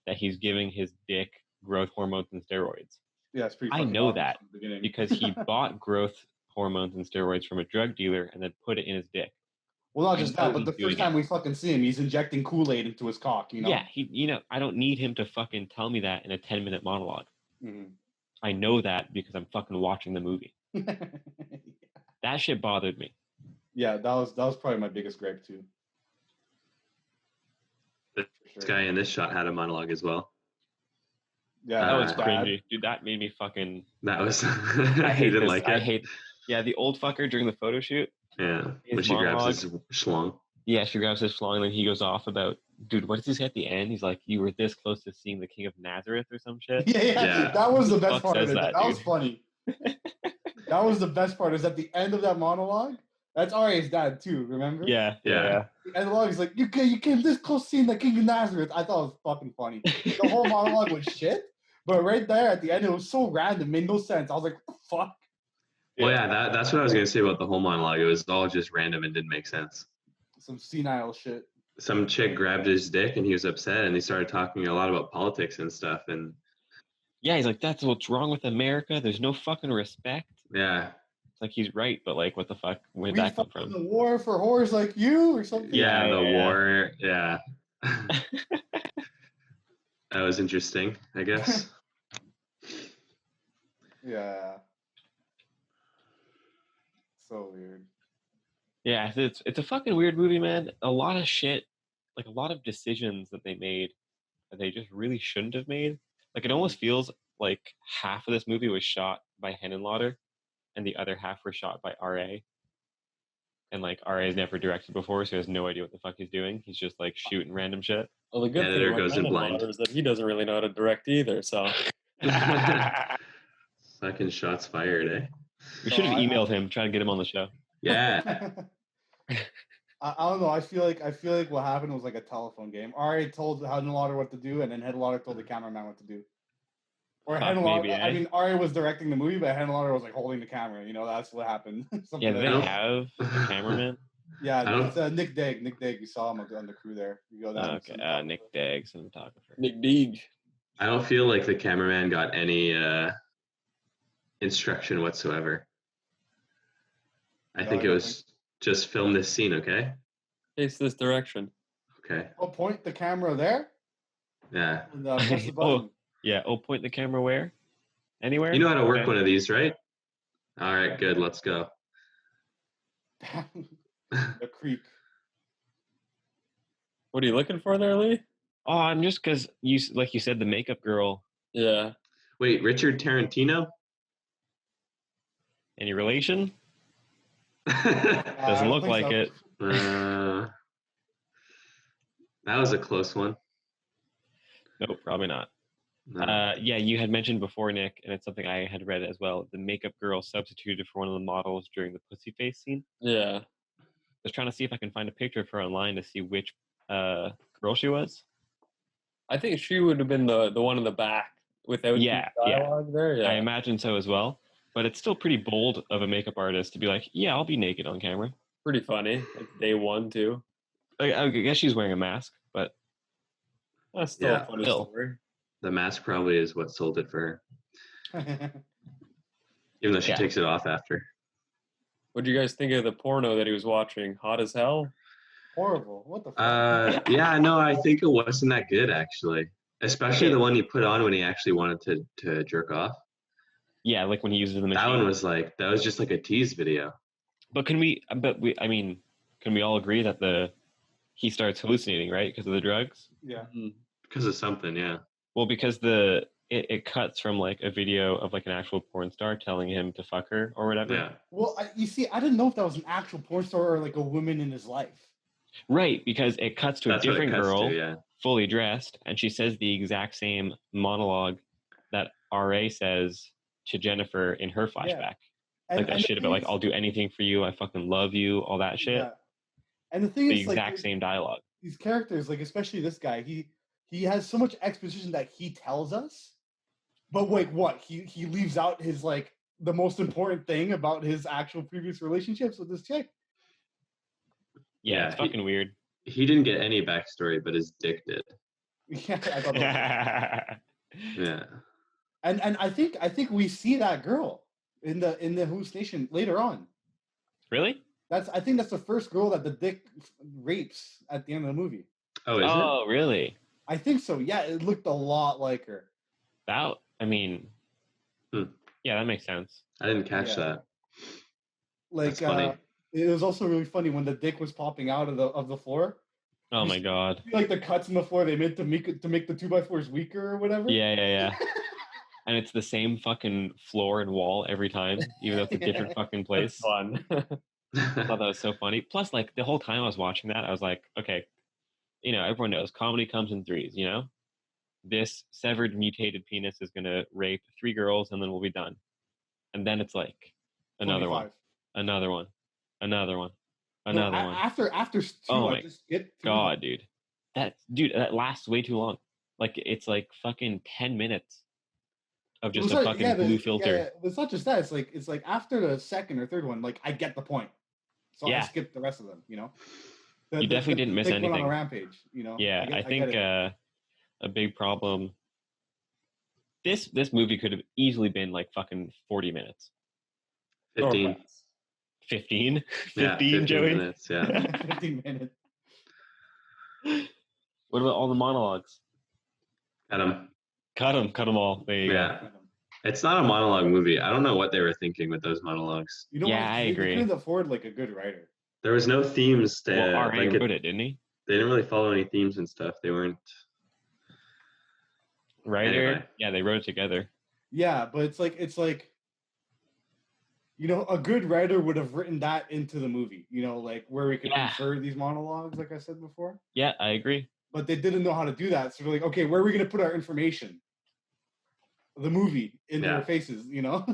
that he's giving his dick growth hormones and steroids. Yeah, it's pretty. I know that because he bought growth hormones and steroids from a drug dealer and then put it in his dick. Well, not just that, but the first time we fucking see him, he's injecting Kool-Aid into his cock, you know? Yeah, I don't need him to fucking tell me that in a 10-minute monologue. I know that because I'm fucking watching the movie. That shit bothered me. Yeah, that was probably my biggest gripe too. This guy in this shot had a monologue as well. Yeah, that was cringy. Dude, that made me fucking... That was... I hate didn't like it. I hate... Yeah, the old fucker during the photo shoot. Yeah, when she grabs his schlong. Yeah, she grabs his schlong and then he goes off about... Dude, what does he say at the end? He's like, you were this close to seeing the King of Nazareth or some shit? Yeah. That was the best part of it. That was funny. That was the best part, is at the end of that monologue. That's Arya's dad too, remember? Yeah. And the monologue is like, you came this close to seeing the King of Nazareth. I thought it was fucking funny. The whole monologue was shit, but right there at the end, it was so random, made no sense. I was like, what the fuck? Well, yeah, that's what I was going to say about the whole monologue. It was all just random and didn't make sense. Some senile shit. Some chick grabbed his dick and he was upset and he started talking a lot about politics and stuff. And yeah, he's like, that's what's wrong with America. There's no fucking respect. Yeah. It's like, he's right, but like, what the fuck? Where'd that come from? The war for whores like you or something? Yeah, the war. Yeah. That was interesting, I guess. Yeah. So weird. Yeah, it's a fucking weird movie, man. A lot of shit, like a lot of decisions that they made that they just really shouldn't have made. Like it almost feels like half of this movie was shot by Henenlotter and the other half were shot by R.A. And like R.A.'s never directed before, so he has no idea what the fuck he's doing. He's just like shooting random shit. Well, the good thing there goes in blind is that he doesn't really know how to direct either, so. Fucking shots fired, eh? We should have emailed him, try to get him on the show. Yeah. I don't know. I feel like what happened was like a telephone game. R.A. told Henenlotter what to do, and then Henenlotter told the cameraman what to do. Or Henenlotter, I mean, R.A. was directing the movie, but Henenlotter was like holding the camera. You know, that's what happened. Yeah, they have a cameraman. Yeah, it's Nick Degg. Nick Degg, you saw him on the crew there. You go down. Okay, Nick Degg, cinematographer. Nick Degg. I don't feel like the cameraman got any instruction whatsoever. I think it was just film this scene, okay? Face this direction. Okay. Oh, point the camera there? Yeah. And, press the button. Point the camera where? Anywhere? You know how to work one of these, right? All right, good. Let's go. The creep. What are you looking for there, Lee? Oh, I'm just because you said, the makeup girl. Yeah. Wait, Richard Tarantino? Any relation? Doesn't look like it. That was a close one. Nope, probably not. No. You had mentioned before, Nick, and it's something I had read as well. The makeup girl substituted for one of the models during the pussy face scene. Yeah. I was trying to see if I can find a picture of her online to see which girl she was. I think she would have been the one in the back without dialogue there. Yeah, I imagine so as well. But it's still pretty bold of a makeup artist to be like, yeah, I'll be naked on camera. Pretty funny. It's day one too. I guess she's wearing a mask, but That's still Yeah. a funny Still. story. The mask probably is what sold it for her, even though she Yeah. takes it off after. What do you guys think of the porno that he was watching? Hot as hell? Horrible. What the fuck? Yeah, no, I think it wasn't that good actually. Especially the one he put on when he actually wanted to jerk off. yeah, like when he uses the machine. That one was that was just like a tease video. But can we all agree that he starts hallucinating, right? Because of the drugs? Yeah. Because of something, yeah. Well, because it cuts from like a video of like an actual porn star telling him to fuck her or whatever. Yeah. Well, you see, I didn't know if that was an actual porn star or like a woman in his life. Right, because it cuts to That's a what it different cuts girl, to, yeah. fully dressed, and she says the exact same monologue that RA says to Jennifer in her flashback. And, Like that shit about like, I'll do anything for you, I fucking love you, all that shit. Yeah. And the thing The is, exact like, same dialogue. these characters, like especially this guy, he has so much exposition that he tells us, but like what he leaves out his like the most important thing about his actual previous relationships with this chick. Yeah, it's fucking weird. He didn't get any backstory, but his dick did. Yeah, I thought that was Yeah. and I think we see that girl in the hallucination later on. Really? I think that's the first girl that the dick rapes at the end of the movie. Oh, is Oh, really? I think so. Yeah, it looked a lot like her. Yeah, that makes sense. it? I didn't catch that. Like, That's funny. it was also really funny when the dick was popping out of the floor. Oh my god. See, like the cuts in the floor they made to make the 2x4s weaker or whatever. Yeah. And it's the same fucking floor and wall every time, even though it's a different fucking place. It's fun. I thought that was so funny. Plus, like, the whole time I was watching that, I was like, okay, everyone knows comedy comes in threes, This severed, mutated penis is going to rape 3 girls, and then we'll be done. And then it's like, another 25. one, another one, another one, No, another one. After 2, Oh I my just get through God, dude. That lasts way too long. Like, it's like fucking 10 minutes of just a fucking blue filter. Yeah, it's not just that. It's like after the second or third one, like I get the point. So I skipped the rest of them, You definitely didn't miss anything. Went on a rampage, Yeah, I think a big problem. This movie could have easily been like fucking 40 minutes. 15. 15? Yeah, 15 Joey? minutes, yeah. 15 minutes. What about all the monologues? Cut him. Cut them all. There you go. It's not a monologue movie. I don't know what they were thinking with those monologues. You know Yeah, what? I They agree. couldn't afford like a good writer. There was no themes. Well, R.A. wrote it, didn't he? They didn't really follow any themes and stuff. They weren't. Writer? Anyway. Yeah, they wrote it together. Yeah, but it's like a good writer would have written that into the movie, like where we could insert these monologues, like I said before. Yeah, I agree. But they didn't know how to do that. So they're like, okay, where are we going to put our information? The movie in their faces,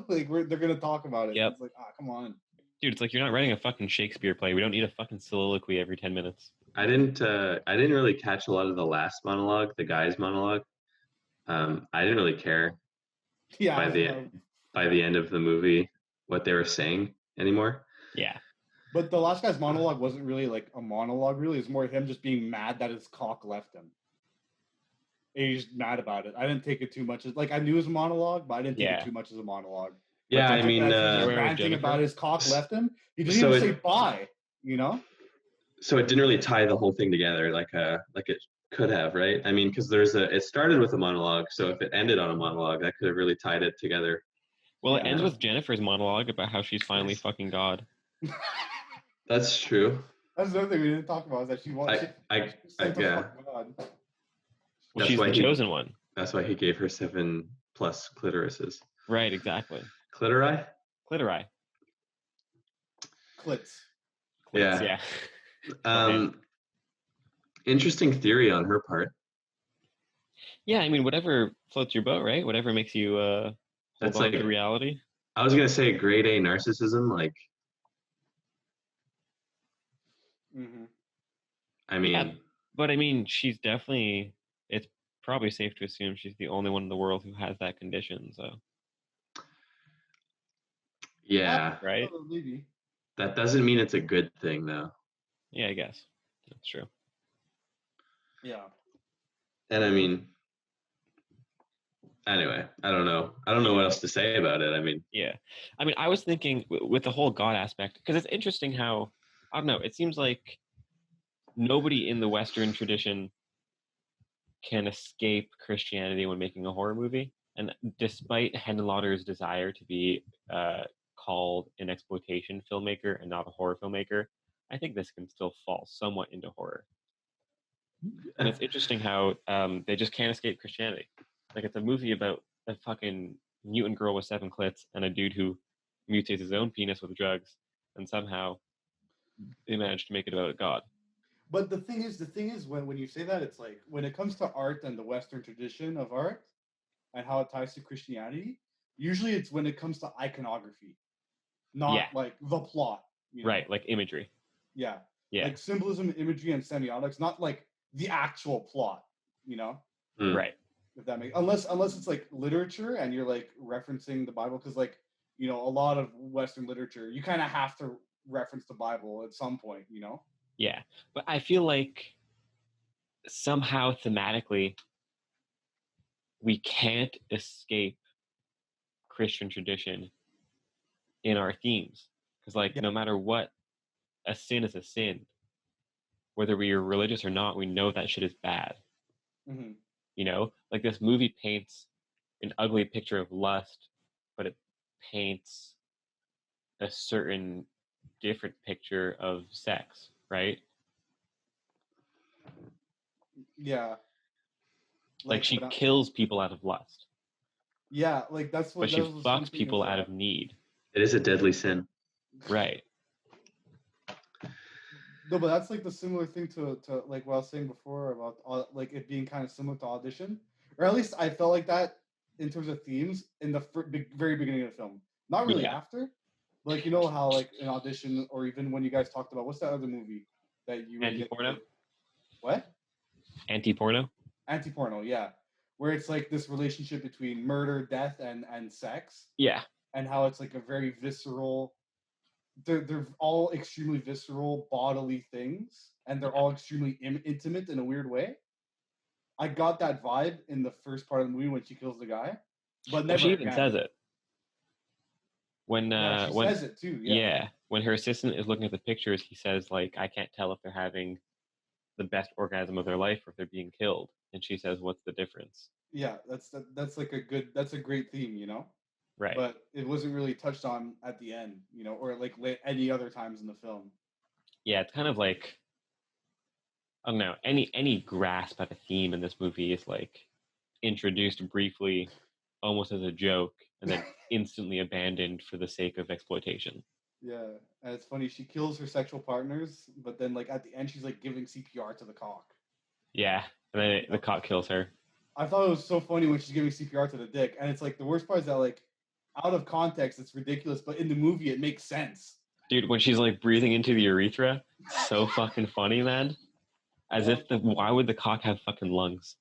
like they're going to talk about it. Yep. It's like, come on. Dude, it's like you're not writing a fucking Shakespeare play. We don't need a fucking soliloquy every 10 minutes. I didn't really catch a lot of the last monologue, the guy's monologue. I didn't really care Yeah. by the end of the movie what they were saying anymore. Yeah. But the last guy's monologue wasn't really like a monologue, really. It's more him just being mad that his cock left him. And he's mad about it. I didn't take it too much as I knew it was a monologue, but I didn't take it too much as a monologue. Yeah, But I mean, he's ranting about his cock left him. He didn't even say bye, So it didn't really tie the whole thing together like it could have, right? I mean, because it started with a monologue, so if it ended on a monologue, that could have really tied it together. Well, it ends with Jennifer's monologue about how she's finally fucking God. That's true. That's another thing we didn't talk about, is that she wants yeah. God. Well, she's the chosen one. That's why he gave her 7+ clitorises. Right, exactly. Clitori? Clitori. Clits. Yeah. Interesting theory on her part. Yeah, I mean, whatever floats your boat, right? Whatever makes you hold That's on to reality. I was going to say grade A narcissism, like... Mm-hmm. I mean... Yeah, but I mean, she's definitely... It's probably safe to assume she's the only one in the world who has that condition, so... Yeah, right? Maybe. that doesn't mean it's a good thing though. Yeah, I guess that's true. Yeah. And I mean, anyway, I don't know what else to say about it. I mean, Yeah, I mean, I was thinking with the whole God aspect, because it's interesting how, I don't know, it seems like nobody in the Western tradition can escape Christianity when making a horror movie. And despite Henenlotter's desire to be called an exploitation filmmaker and not a horror filmmaker, I think this can still fall somewhat into horror. And it's interesting how they just can't escape Christianity. Like, it's a movie about a fucking mutant girl with 7 clits and a dude who mutates his own penis with drugs, and somehow they managed to make it about God. But the thing is, when you say that, it's like when it comes to art and the Western tradition of art and how it ties to Christianity, usually it's when it comes to iconography, not like the plot. You know? Right, like imagery. Yeah. Yeah. Like symbolism, imagery, and semiotics, not like the actual plot, you know? Right. If that makes unless it's like literature and you're like referencing the Bible, because like, you know, a lot of Western literature, you kind of have to reference the Bible at some point, you know? Yeah. But I feel like somehow thematically we can't escape Christian tradition in our themes. Because like no matter what, a sin is a sin. Whether we are religious or not, we know that shit is bad. Mm-hmm. You know, like this movie paints an ugly picture of lust, but it paints a certain different picture of sex, right? Yeah. Like she kills people out of lust. Yeah, like that's what. But she fucks people out of need. It is a deadly sin. Right. No, but that's like the similar thing to like what I was saying before about like it being kind of similar to Audition, or at least I felt like that in terms of themes in the very beginning of the film. Not really after, but like you know how like in Audition or even when you guys talked about what's that other movie that you Anti-porno? What? Anti-porno? Anti-porno, yeah. Where it's like this relationship between murder, death, and sex. Yeah. And how it's like a very visceral. They're all extremely visceral bodily things, and they're all extremely intimate in a weird way. I got that vibe in the first part of the movie when she kills the guy, but never she even again. says it when she says it too. Yeah, when her assistant is looking at the pictures, he says like, I can't tell if they're having the best orgasm of their life or if they're being killed, and she says, what's the difference? Yeah, that's like that's a great theme, you know. Right. But it wasn't really touched on at the end, you know, or like any other times in the film. Yeah, it's kind of like, I don't know, any grasp at a theme in this movie is like introduced briefly, almost as a joke, and then instantly abandoned for the sake of exploitation. Yeah, and it's funny, she kills her sexual partners, but then like at the end she's like giving CPR to the cock. Yeah, and then the cock kills her. I thought it was so funny when she's giving CPR to the dick, and it's like the worst part is that like out of context it's ridiculous, but in the movie it makes sense. Dude, when she's like breathing into the urethra, so fucking funny, man. As if why would the cock have fucking lungs?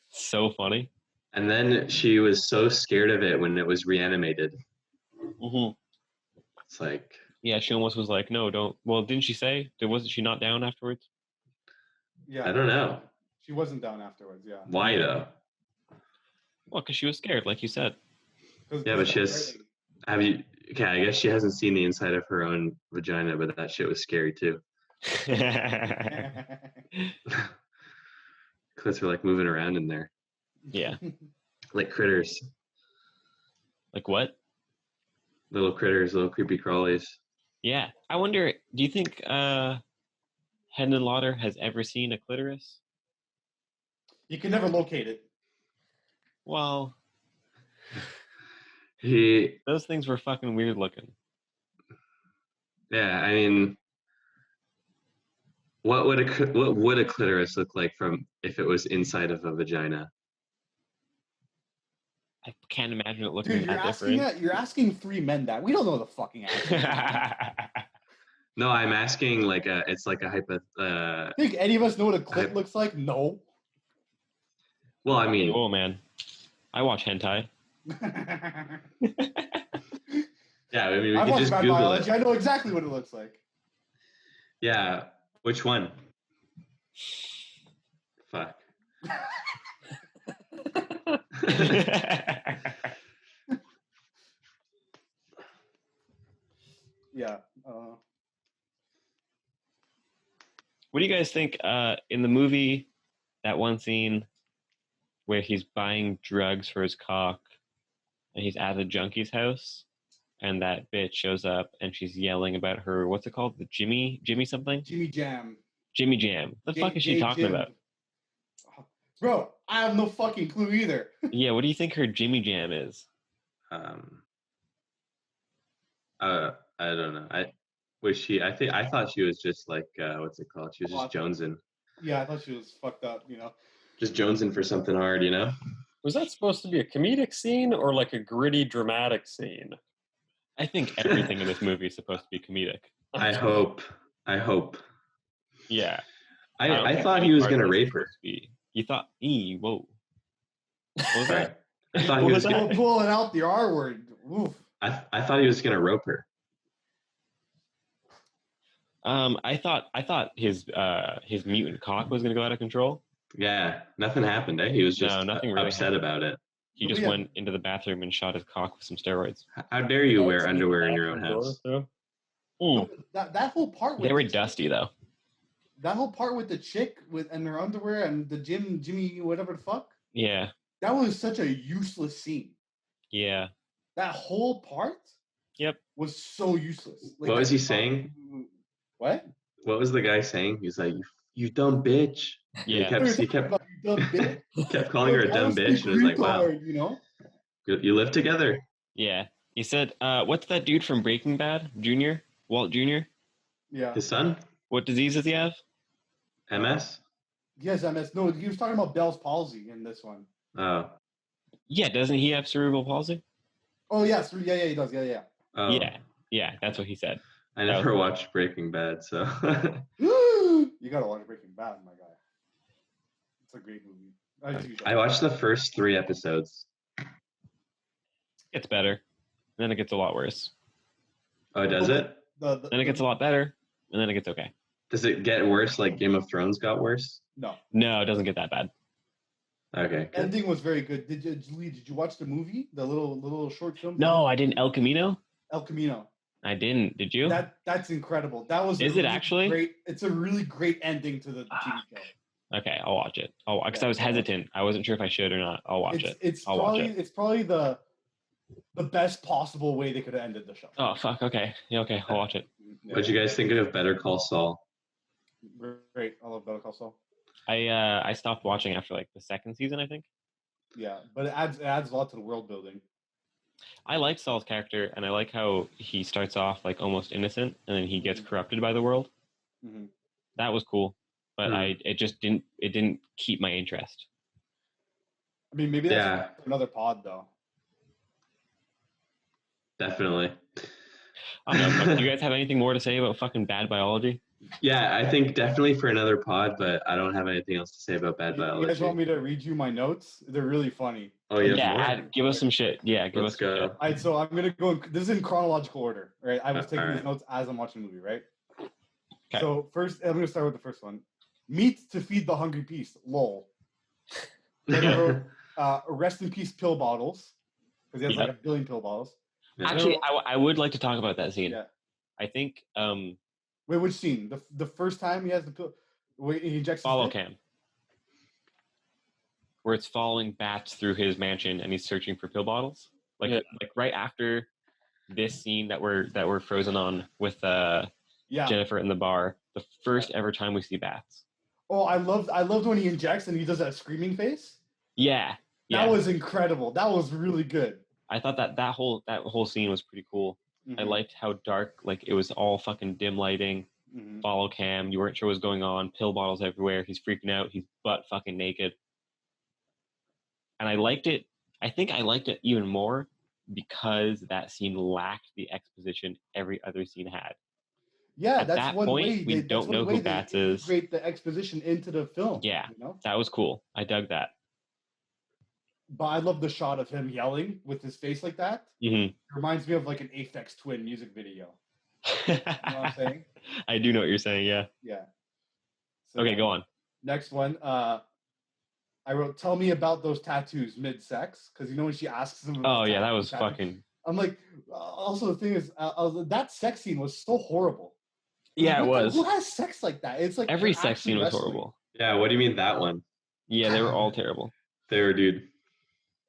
So funny. And then she was so scared of it when it was reanimated. Mm-hmm. It's like, yeah, she almost was like, no, don't. Well, didn't she say? Wasn't she not down afterwards? Yeah, I don't know. She wasn't down afterwards. Yeah. Why though? Well, because she was scared, like you said. Yeah, but she has. Have you? Okay, I guess she hasn't seen the inside of her own vagina, but that shit was scary too. Clits were like moving around in there. Yeah. Like critters. Like what? Little critters, little creepy crawlies. Yeah. I wonder, do you think Henenlotter has ever seen a clitoris? You can never locate it. Well, those things were fucking weird looking. Yeah, I mean, what would a clitoris look like from if it was inside of a vagina? I can't imagine it looking that different. You're asking 3 men that. We don't know the fucking answer. No, I'm asking like it's like a hypo. Think any of us know what a clit looks like? No. Well, I mean, oh man, I watch hentai. I mean, we I've can watched just Bad Google Biology. it. I know exactly what it looks like. Yeah. Which one? Fuck. Yeah. What do you guys think in the movie, that one scene where he's buying drugs for his cock and he's at the junkie's house and that bitch shows up and she's yelling about her, what's it called? The Jimmy something? Jimmy Jam. Jimmy Jam. The fuck is she talking Jim. about? Bro, I have no fucking clue either. Yeah, what do you think her Jimmy Jam is? I don't know. I thought she was just like what's it called? She was just jonesing. Yeah, I thought she was fucked up, Just jonesing for something hard, Was that supposed to be a comedic scene or like a gritty, dramatic scene? I think everything in this movie is supposed to be comedic. I hope. Yeah. I thought he was gonna rape her. You thought, whoa. What was that? I thought he was pulling out the R word. Oof. I thought he was gonna rope her. I thought his mutant cock was gonna go out of control. Yeah, nothing happened. He was just nothing really upset happened. about it. He just went into the bathroom and shot his cock with some steroids. How dare you wear underwear in your own house? That whole part. They were dusty though. That whole part with the chick and her underwear and the Jimmy whatever the fuck. Yeah. That was such a useless scene. Yeah. That whole part. Yep. Was so useless. Like, what was he saying? What? What was the guy saying? He's like, "You dumb bitch." Yeah. He kept calling her a dumb bitch, and it was like, wow. You live together. Yeah. He said, "What's that dude from Breaking Bad? Junior? Walt Jr.? Yeah. His son? What disease does he have? MS? Yes, MS. No, he was talking about Bell's palsy in this one. Oh. Yeah, doesn't he have cerebral palsy? Oh, yes. Yeah, he does. Yeah. Oh. Yeah, that's what he said. I never watched Breaking Bad, so. You gotta watch Breaking Bad, my guy. It's a great movie. I watched the first 3 episodes. It's better. Then it gets a lot worse. Oh, does it? Then it gets a lot better, and then it gets okay. Does it get worse like Game of Thrones got worse? No, it doesn't get that bad. Okay. Good. Ending was very good. Did you watch the movie? The little short film? No, I didn't. El Camino? El Camino. I didn't. Did you? That's incredible. That was Is it actually? great? It's a really great ending to the TV show. Okay, I'll watch it. Because I was hesitant. I wasn't sure if I should or not. I'll watch it. It's probably the best possible way they could have ended the show. Oh fuck. Okay. Yeah. Okay. I'll watch it. What did you guys think of Better Call Saul? Great. I love Better Call Saul. I stopped watching after like the 2nd season, I think. Yeah, but it adds a lot to the world building. I like Saul's character, and I like how he starts off like almost innocent, and then he gets corrupted by the world. Mm-hmm. That was cool, but it didn't keep my interest. I mean, maybe that's another pod though. Definitely. I don't know. Do you guys have anything more to say about fucking Bad Biology? Yeah, I think definitely for another pod, but I don't have anything else to say about Bad Biology. You guys want me to read you my notes? They're really funny. Oh yeah. Give us some shit. Yeah, Let's go. All right, so I'm gonna go. This is in chronological order, right? I was taking these notes as I'm watching the movie, right? Okay. So first, I'm gonna start with the first one. Meat to feed the hungry beast. Lol. Rest in peace, pill bottles, because he has like 1 billion pill bottles. Actually, I would like to talk about that scene. Yeah. I think. Wait, which scene? The first time he has the pill. Wait, he injects. Follow cam. Where it's following bats through his mansion and he's searching for pill bottles. Like right after this scene that we're frozen on with Jennifer in the bar. The first ever time we see bats. Oh, I loved when he injects and he does that screaming face. Yeah. That was incredible. That was really good. I thought that whole scene was pretty cool. Mm-hmm. I liked how dark, like it was all fucking dim lighting, follow cam. You weren't sure what was going on. Pill bottles everywhere. He's freaking out. He's butt fucking naked. And I liked it. I think I liked it even more because that scene lacked the exposition every other scene had. Yeah, at that's that one point, way. we don't know who Bats is. Create the exposition into the film. Yeah, that was cool. I dug that. But I love the shot of him yelling with his face like that. Mm-hmm. It reminds me of like an Aphex Twin music video. You know what I'm saying? I do know what you're saying. Yeah. Yeah. So Okay, go on. Next one. I wrote, "Tell me about those tattoos mid-sex," because when she asks him. Oh yeah, that was fucking. I'm like, also the thing is, that sex scene was so horrible. Yeah, it was. Who has sex like that? It's like every sex scene was horrible. Yeah, what do you mean that one? Yeah, they were all terrible. They were, dude.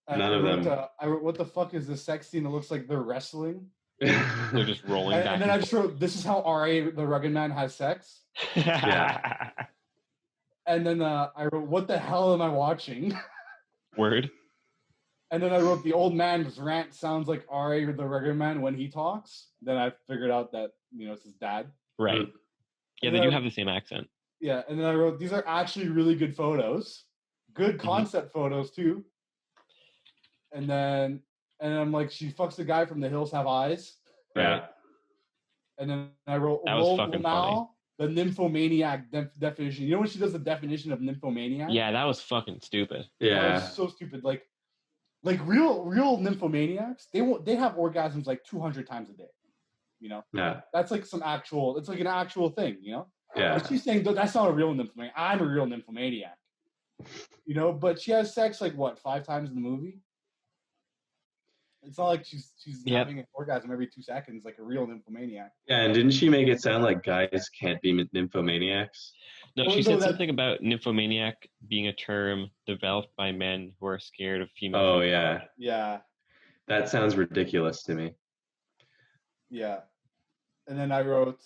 None of them. I wrote, "What the fuck is this sex scene? It looks like they're wrestling." They're just rolling back. And then I just wrote, "This is how R.A. the Rugged Man has sex." Yeah. And then I wrote, "What the hell am I watching?" Word. And then I wrote, "The old man's rant sounds like R.A. the Rugged Man when he talks." Then I figured out that, it's his dad. Right. Yeah, they do have the same accent. Yeah, and then I wrote, "These are actually really good photos. Good concept photos, too." And I'm like, "She fucks the guy from The Hills Have Eyes." Yeah. And then I wrote, that was fucking funny. The nymphomaniac definition. You know when she does the definition of nymphomaniac? Yeah, that was fucking stupid. Yeah. That was so stupid. Like real nymphomaniacs, they have orgasms like 200 times a day. Yeah. That's like it's like an actual thing, Yeah. But she's saying that's not a real nymphomaniac. I'm a real nymphomaniac. But she has sex like 5 times in the movie? It's not like she's having an orgasm every 2 seconds like a real nymphomaniac. Yeah, and didn't she make it sound like guys can't be nymphomaniacs? No, she said something about nymphomaniac being a term developed by men who are scared of females. Oh, yeah. Yeah. That sounds ridiculous to me. Yeah. And then I wrote,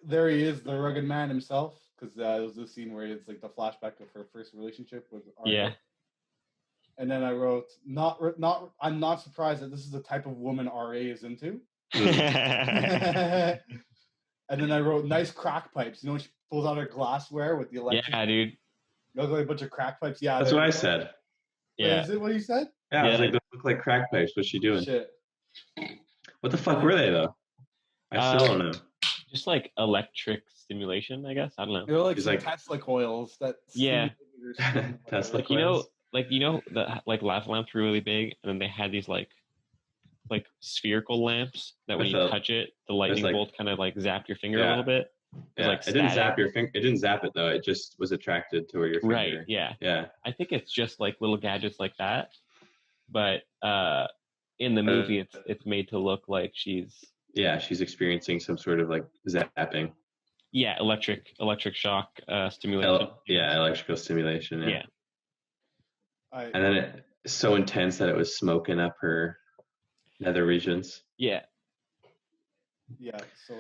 there he is, the Rugged Man himself, because it was the scene where it's like the flashback of her first relationship with Arthur. Yeah. And then I wrote, I'm not surprised that this is the type of woman RA is into. And then I wrote, nice crack pipes. When she pulls out her glassware with the electric. Yeah, dude. Look like a bunch of crack pipes. Yeah, that's what I said. Yeah. Is it what you said? Yeah, I was like, those look like crack pipes. What's she doing? Shit. What the fuck were they, though? I still don't know. Just like electric stimulation, I guess. I don't know. They're like some Tesla coils that. Yeah. Tesla coils. The lav lamps were really big, and then they had these like spherical lamps that when you touch it, the lightning bolt kind of like zapped your finger a little bit. It didn't zap your finger. It didn't zap it though. It just was attracted to where your finger. Right. Yeah. Yeah. I think it's just like little gadgets like that, but in the movie, it's made to look like she's experiencing some sort of like zapping. Yeah, electric shock stimulation. Electrical stimulation. Yeah. And then it's so intense that it was smoking up her nether regions. Yeah. Yeah. So,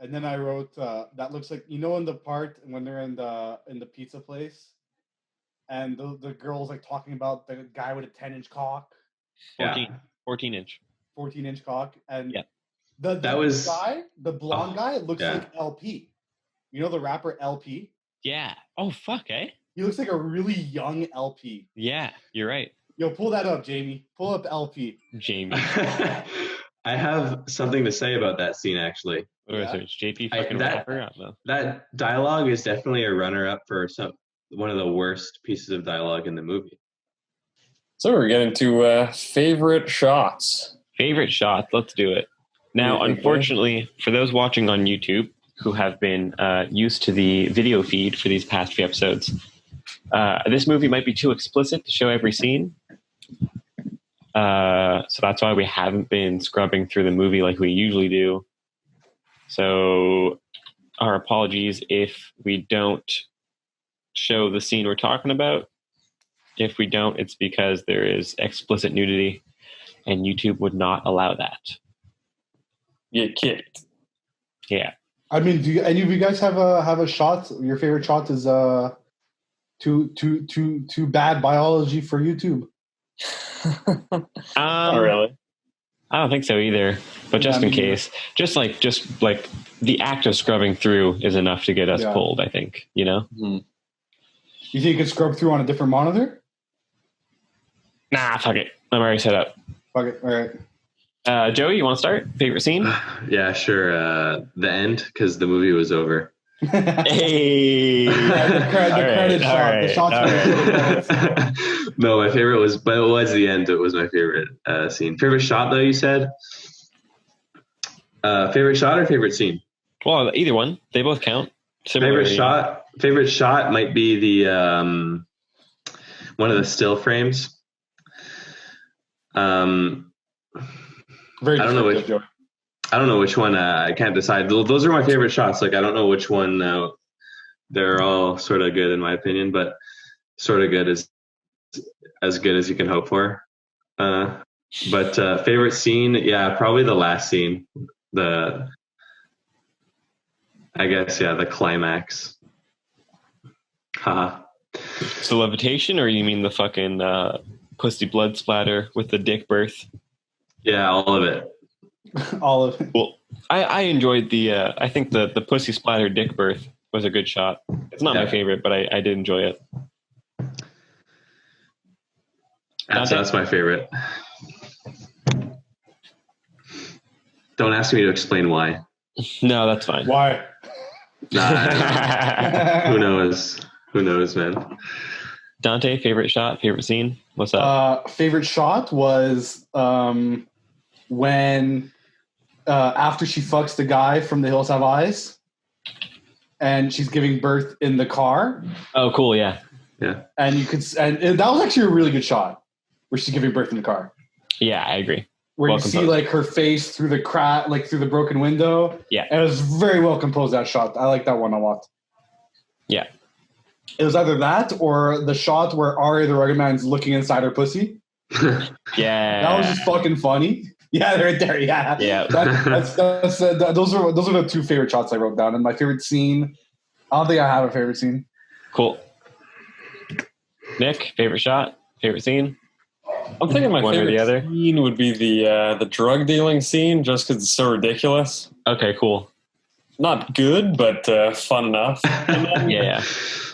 and then I wrote that looks like in the part when they're in the pizza place, and the girl's like talking about the guy with a 10-inch cock. 14-inch. 14-inch cock, and the blonde guy looks like LP. You know the rapper LP? Yeah. Oh fuck, eh? He looks like a really young LP. Yeah, you're right. Yo, pull that up, Jamie. Pull up LP. Jamie. I have something to say about that scene, actually. What is it? JP fucking rapper? I don't know. That dialogue is definitely a runner-up for one of the worst pieces of dialogue in the movie. So we're getting to favorite shots. Favorite shots. Let's do it. Now, unfortunately, for those watching on YouTube who have been used to the video feed for these past few episodes, this movie might be too explicit to show every scene. So that's why we haven't been scrubbing through the movie like we usually do. So our apologies if we don't show the scene we're talking about. If we don't, it's because there is explicit nudity and YouTube would not allow that. Get kicked. Yeah. I mean, do any of you guys have a shot? Your favorite shot is too bad biology for YouTube. Not really. I don't think so either. But just in case, just like the act of scrubbing through is enough to get us pulled. I think Mm-hmm. You think you could scrub through on a different monitor? Nah, fuck it. I'm already set up. Fuck it. All right. Joey, you want to start? Favorite scene? Yeah, sure. The end, because the movie was over. Hey, credit shot. The shots. No, my favorite was, but it was the end. It was my favorite scene. Favorite shot, though, you said? Favorite shot or favorite scene? Well, either one. They both count. Favorite shot might be the one of the still frames. Very I don't know which one. I can't decide. Those are my favorite shots. Like I don't know which one. They're all sort of good in my opinion, but sort of good is as good as you can hope for. But favorite scene, yeah, probably the last scene. The climax. Haha. So levitation, or you mean the fucking pussy blood splatter with the dick birth? Yeah, all of it. All of it. Well, I enjoyed the. I think the pussy splatter dick birth was a good shot. It's not my favorite, but I did enjoy it. That's my favorite. Don't ask me to explain why. No, that's fine. Why? Nah, who knows? Who knows, man? Dante, favorite shot, favorite scene? What's up? Favorite shot was when after she fucks the guy from The Hills Have Eyes and she's giving birth in the car. Oh, cool. Yeah. Yeah. And that was actually a really good shot where she's giving birth in the car. Yeah, I agree. Where you see like her face through the crack, like through the broken window. Yeah. And it was very well composed, that shot. I like that one a lot. Yeah. It was either that or the shot where Ari the Rugged Man's looking inside her pussy. Yeah. That was just fucking funny. Yeah, right there. Yeah. Yeah. Those are the two favorite shots I wrote down. And my favorite scene, I don't think I have a favorite scene. Cool. Nick, favorite shot, favorite scene? I'm thinking my One or favorite the other? scene would be the drug dealing scene, just because it's so ridiculous. Okay, cool. Not good, but fun enough. And then Yeah.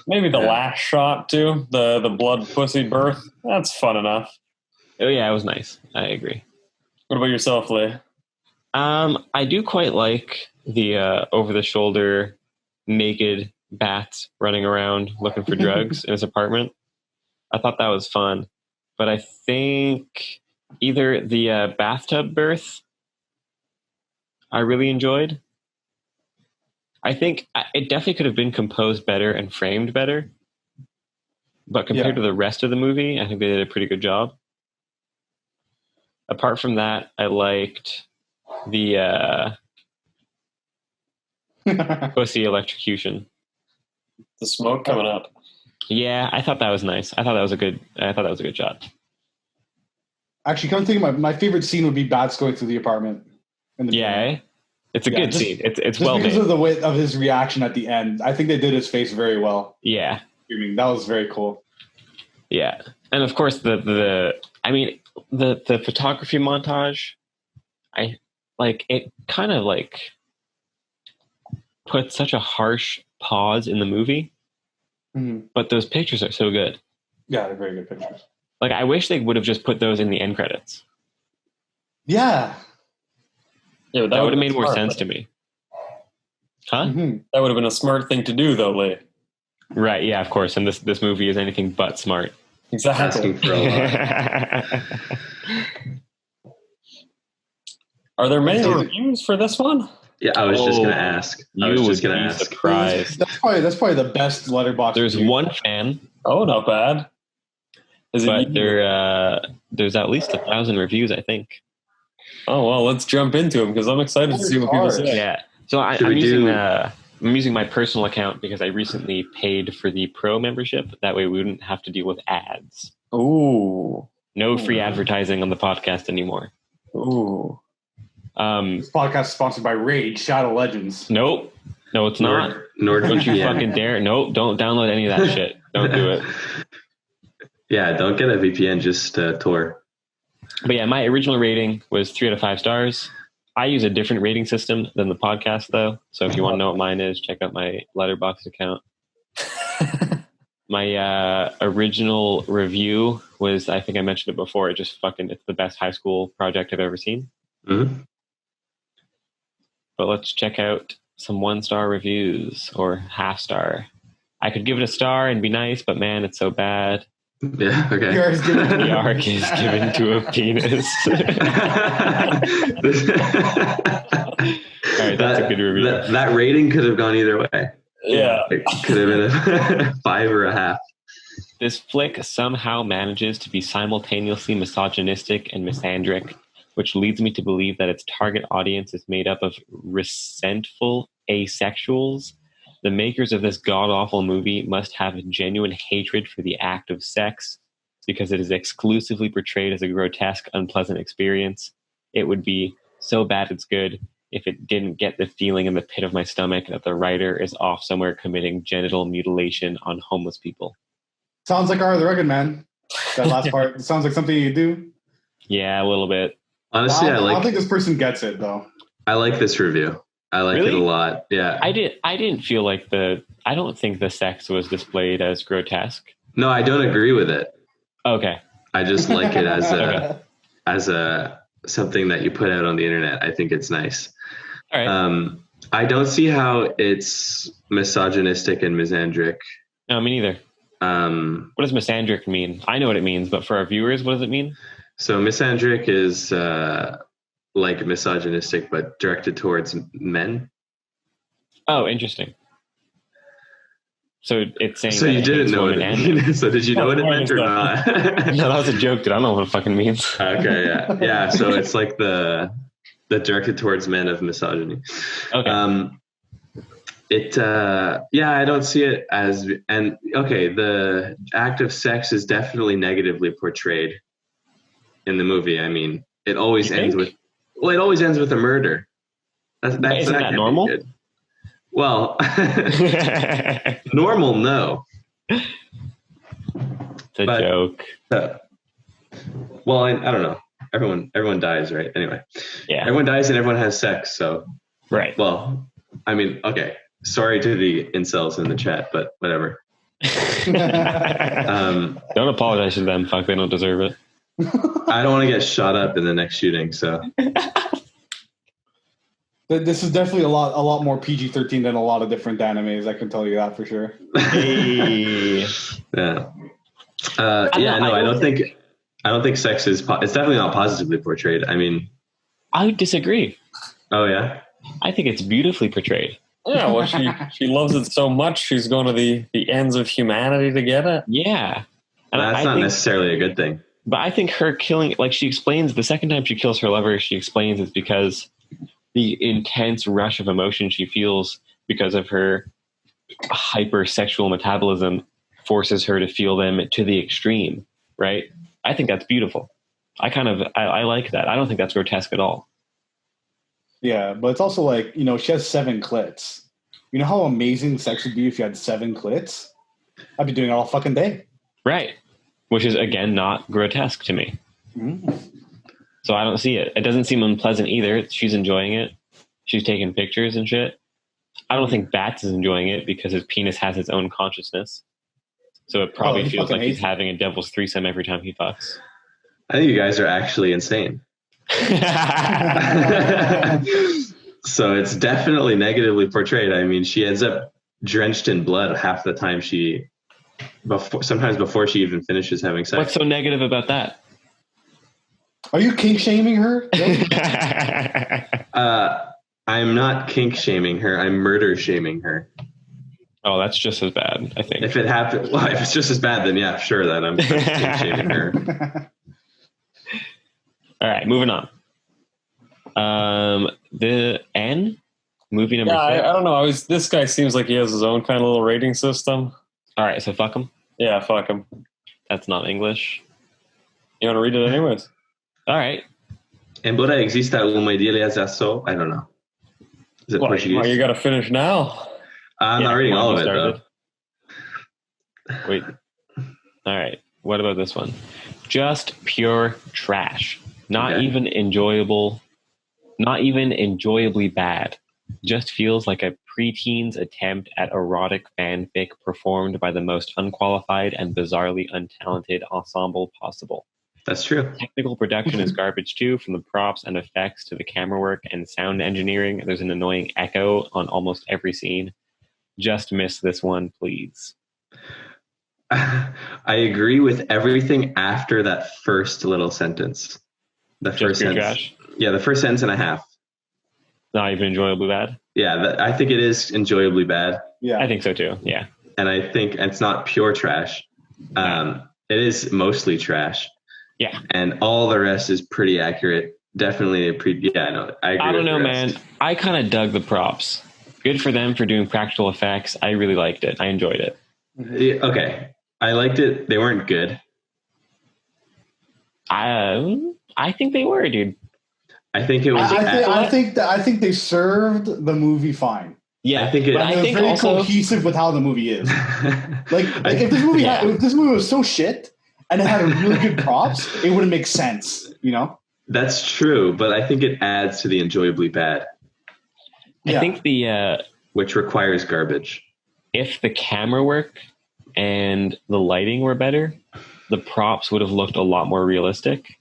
maybe the last shot too, the blood pussy birth. That's fun enough. Oh yeah, it was nice. I agree. What about yourself, Lee? I do quite like the over the shoulder naked bats running around looking for drugs in his apartment. I thought that was fun. But I think either the bathtub birth I really enjoyed. I think it definitely could have been composed better and framed better. But compared to the rest of the movie, I think they did a pretty good job. Apart from that, I liked the pussy electrocution. The smoke coming up. Yeah, I thought that was nice. I thought that was a good shot. Actually, come think of my favorite scene would be Bats going through the apartment. It's a good scene. It's well made. Because of the way of his reaction at the end. I think they did his face very well. Yeah. That was very cool. Yeah. And of course the photography montage, it kind of like put such a harsh pause in the movie. Mm-hmm. But those pictures are so good. Yeah, they're very good pictures. Like, I wish they would have just put those in the end credits. Yeah. Yeah, that would have made more sense to me. Huh? Mm-hmm. That would have been a smart thing to do, though, Lee. Right, yeah, of course. And this movie is anything but smart. Exactly. Asking for a lot. Are there many reviews for this one? Yeah, I was just going to ask. You would be surprised. That's probably the best Letterboxd. There's one fan. Oh, not bad. But there's at least 1,000 reviews, I think. Oh, well, let's jump into them because I'm excited to see what people say. Yeah. So I'm using my personal account because I recently paid for the pro membership. That way we wouldn't have to deal with ads. Ooh. No free advertising on the podcast anymore. Ooh. This podcast is sponsored by Rage Shadow Legends. Nope. No, it's not. Don't you fucking dare. Nope. Don't download any of that shit. Don't do it. Yeah, don't get a VPN, just Tor. But yeah, my original rating was 3 out of 5 stars. I use a different rating system than the podcast, though. So if you want to know what mine is, check out my Letterboxd account. My original review was, I think I mentioned it before, it's the best high school project I've ever seen. Mm-hmm. But let's check out some 1-star reviews or half-star. I could give it a star and be nice, but man, it's so bad. Yeah, okay. The arc is given to a penis. All right, that's a good review. That rating could have gone either way. Yeah. It could have been a 5 or a half. This flick somehow manages to be simultaneously misogynistic and misandric, which leads me to believe that its target audience is made up of resentful asexuals. The makers of this god-awful movie must have a genuine hatred for the act of sex because it is exclusively portrayed as a grotesque, unpleasant experience. It would be so bad it's good if it didn't get the feeling in the pit of my stomach that the writer is off somewhere committing genital mutilation on homeless people. Sounds like Are the Rugged Man. That last part. It sounds like something you do. Yeah, a little bit. Honestly, I don't think this person gets it, though. I like this review. I like it a lot. Yeah. I didn't feel like I don't think the sex was displayed as grotesque. No, I don't agree with it. Okay. I just like it as a something that you put out on the internet. I think it's nice. All right. I don't see how it's misogynistic and misandric. No, me neither. What does misandric mean? I know what it means, but for our viewers, what does it mean? So misandric is like misogynistic, but directed towards men. Oh, interesting. So it's saying. So you didn't know what it meant. So did you know what it meant or not? No, that was a joke, dude. I don't know what it fucking means. Okay, yeah. So it's like the directed towards men of misogyny. Okay. I don't see it as, and okay, the act of sex is definitely negatively portrayed in the movie. I mean, it always ends with a murder. Isn't that normal? Well, normal, no. It's a joke. Well, I don't know. Everyone dies, right? Anyway, yeah. Everyone dies and everyone has sex. So, right. Well, I mean, okay. Sorry to the incels in the chat, but whatever. Don't apologize to them. Fuck, they don't deserve it. I don't want to get shot up in the next shooting, so. This is definitely a lot more PG-13 than a lot of different animes. I can tell you that for sure. Hey. Yeah. I don't think sex is. It's definitely not positively portrayed. I mean, I would disagree. Oh yeah. I think it's beautifully portrayed. Yeah, well, she loves it so much, she's going to the ends of humanity to get it. Yeah. And that's not necessarily a good thing. But I think her killing, like she explains, the second time she kills her lover, she explains it's because the intense rush of emotion she feels because of her hypersexual metabolism forces her to feel them to the extreme, right? I think that's beautiful. I like that. I don't think that's grotesque at all. Yeah, but it's also like, she has 7 clits. You know how amazing sex would be if you had 7 clits? I'd be doing it all fucking day. Right. Which is, again, not grotesque to me. Mm. So I don't see it. It doesn't seem unpleasant either. She's enjoying it. She's taking pictures and shit. I don't think Bats is enjoying it because his penis has its own consciousness. So it probably feels like he's having a devil's threesome every time he fucks. I think you guys are actually insane. So it's definitely negatively portrayed. I mean, she ends up drenched in blood half the time sometimes before she even finishes having sex. What's so negative about that? Are you kink shaming her? I'm not kink shaming her. I'm murder shaming her. Oh, that's just as bad, I think. If it's just as bad, then yeah, sure, that I'm kink shaming her. All right, moving on. The N movie number 6. I don't know. This guy seems like he has his own kind of little rating system. All right, so fuck him. Yeah, fuck him. That's not English. You want to read it anyways? All right. Embora exista uma idealização, I don't know. Is it Portuguese? Well, you got to finish now. I'm not reading all of it though. Wait. All right. What about this one? Just pure trash. Not even enjoyable. Not even enjoyably bad. Just feels like a preteen's attempt at erotic fanfic performed by the most unqualified and bizarrely untalented ensemble possible. That's true. Technical production is garbage too, from the props and effects to the camera work and sound engineering. There's an annoying echo on almost every scene. Just miss this one, please. I agree with everything after that first little sentence. The first sentence. Trash? Yeah, the first sentence and a half. Not even enjoyably bad? Yeah, I think it is enjoyably bad. Yeah, I think so too, yeah. And I think it's not pure trash. It is mostly trash. Yeah. And all the rest is pretty accurate. Definitely I agree. I don't know, man. I kind of dug the props. Good for them for doing practical effects. I really liked it. I enjoyed it. Yeah, okay. I liked it. They weren't good. I think they were, dude. I think it was. I think they served the movie fine. Yeah, I think it. But I think very also cohesive with how the movie is. like if this movie was so shit and it had really good props, it wouldn't make sense. You know. That's true, but I think it adds to the enjoyably bad. I think which requires garbage. If the camera work and the lighting were better, the props would have looked a lot more realistic.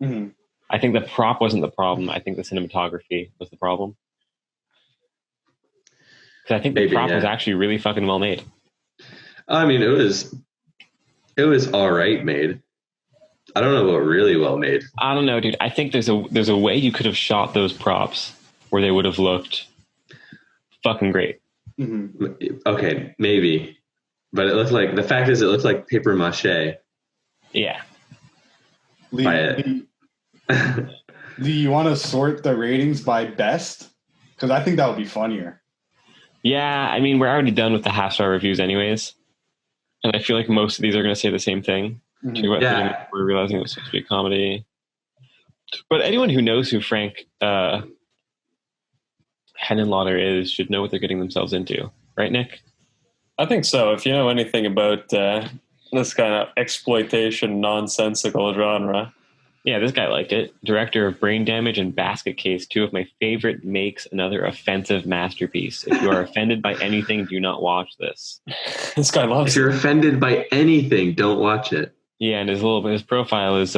Mm-hmm. I think the prop wasn't the problem. I think the cinematography was the problem. Because I think the prop was actually really fucking well made. I mean, it was all right made. I don't know about really well made. I don't know, dude. I think there's a way you could have shot those props where they would have looked fucking great. Mm-hmm. Okay, maybe. But it looked like paper mache. Yeah. Do you want to sort the ratings by best? Because I think that would be funnier. Yeah, I mean, we're already done with the half-star reviews anyways. And I feel like most of these are going to say the same thing. Mm-hmm. We're realizing it was supposed to be a comedy. But anyone who knows who Frank Henenlotter is should know what they're getting themselves into. Right, Nick? I think so. If you know anything about this kind of exploitation, nonsensical genre. Yeah, this guy liked it. Director of Brain Damage and Basket Case, two of my favorite makes, another offensive masterpiece. If you are offended by anything, do not watch this. This guy loves it. If you're offended by anything, don't watch it. Yeah, and his profile is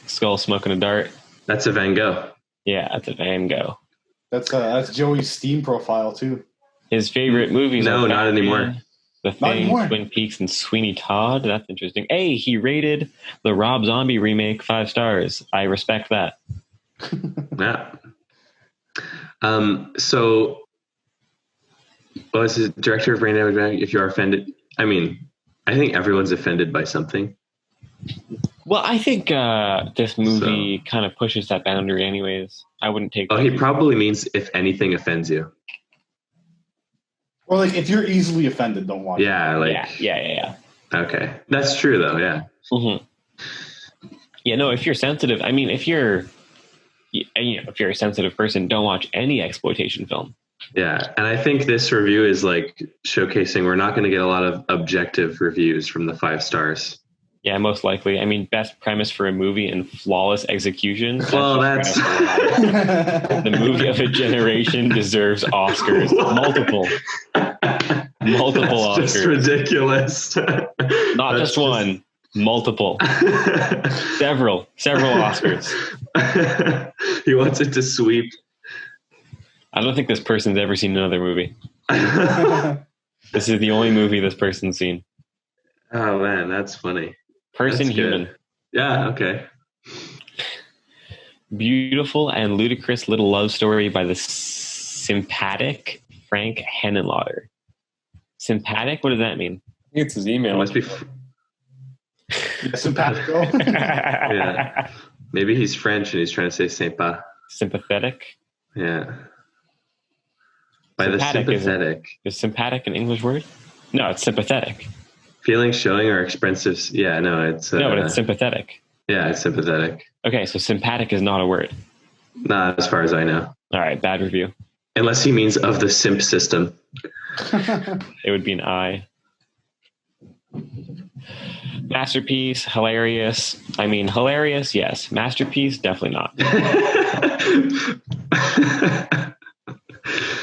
skull smoking a dart. That's a Van Gogh. Yeah, that's a Van Gogh. That's Joey's Steam profile too. His favorite movies No, not anymore. The Thing, Twin Peaks, and Sweeney Todd. That's interesting. Hey, he rated the Rob Zombie remake 5 stars. I respect that. Yeah. So, was the director of Brain Damage? If you are offended, I mean, I think everyone's offended by something. Well, I think this movie kind of pushes that boundary anyways. I wouldn't take... he probably means if anything offends you. Or like if you're easily offended, don't watch it. Yeah. Okay. That's true though, yeah. Mm-hmm. Yeah, no, if you're sensitive, I mean, if you're a sensitive person, don't watch any exploitation film. Yeah, and I think this review is like showcasing we're not going to get a lot of objective reviews from the 5 stars. Yeah, most likely. I mean, best premise for a movie and flawless execution. Well, that's... The movie of a generation deserves Oscars. Multiple Oscars. Just ridiculous. Not just one. Multiple. Several Oscars. He wants it to sweep. I don't think this person's ever seen another movie. This is the only movie this person's seen. Oh, man, that's funny. Person That's human. Good. Yeah, okay. Beautiful and ludicrous little love story by the sympathetic Frank Henenlotter. Sympathetic? What does that mean? I think it's his email. It must be... Simpatico. Yeah. Maybe he's French and he's trying to say sympa. Sympathetic? Yeah. By Sympathetic the sympathetic. Is sympathetic an English word? No, it's sympathetic. Feelings showing or expressive. Yeah, no, it's... no, but it's sympathetic. Yeah, it's sympathetic. Okay, so sympathetic is not a word. Not as far as I know. All right, bad review. Unless he means of the simp system. It would be an I. Masterpiece, hilarious. I mean, hilarious, yes. Masterpiece, definitely not.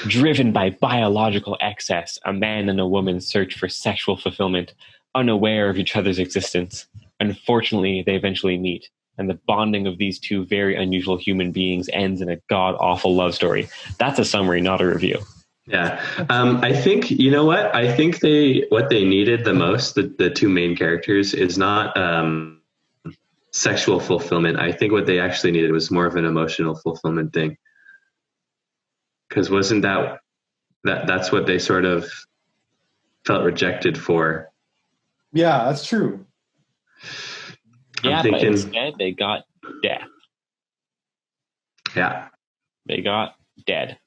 Driven by biological excess, a man and a woman search for sexual fulfillment, unaware of each other's existence. Unfortunately, they eventually meet, and the bonding of these two very unusual human beings ends in a god-awful love story. That's a summary, not a review. Yeah. I think, you know what? I think what they needed the most, the two main characters, is not sexual fulfillment. I think what they actually needed was more of an emotional fulfillment thing. Because wasn't that's what they sort of felt rejected for? Yeah, that's true. Yeah, but instead they got death. Yeah. They got dead.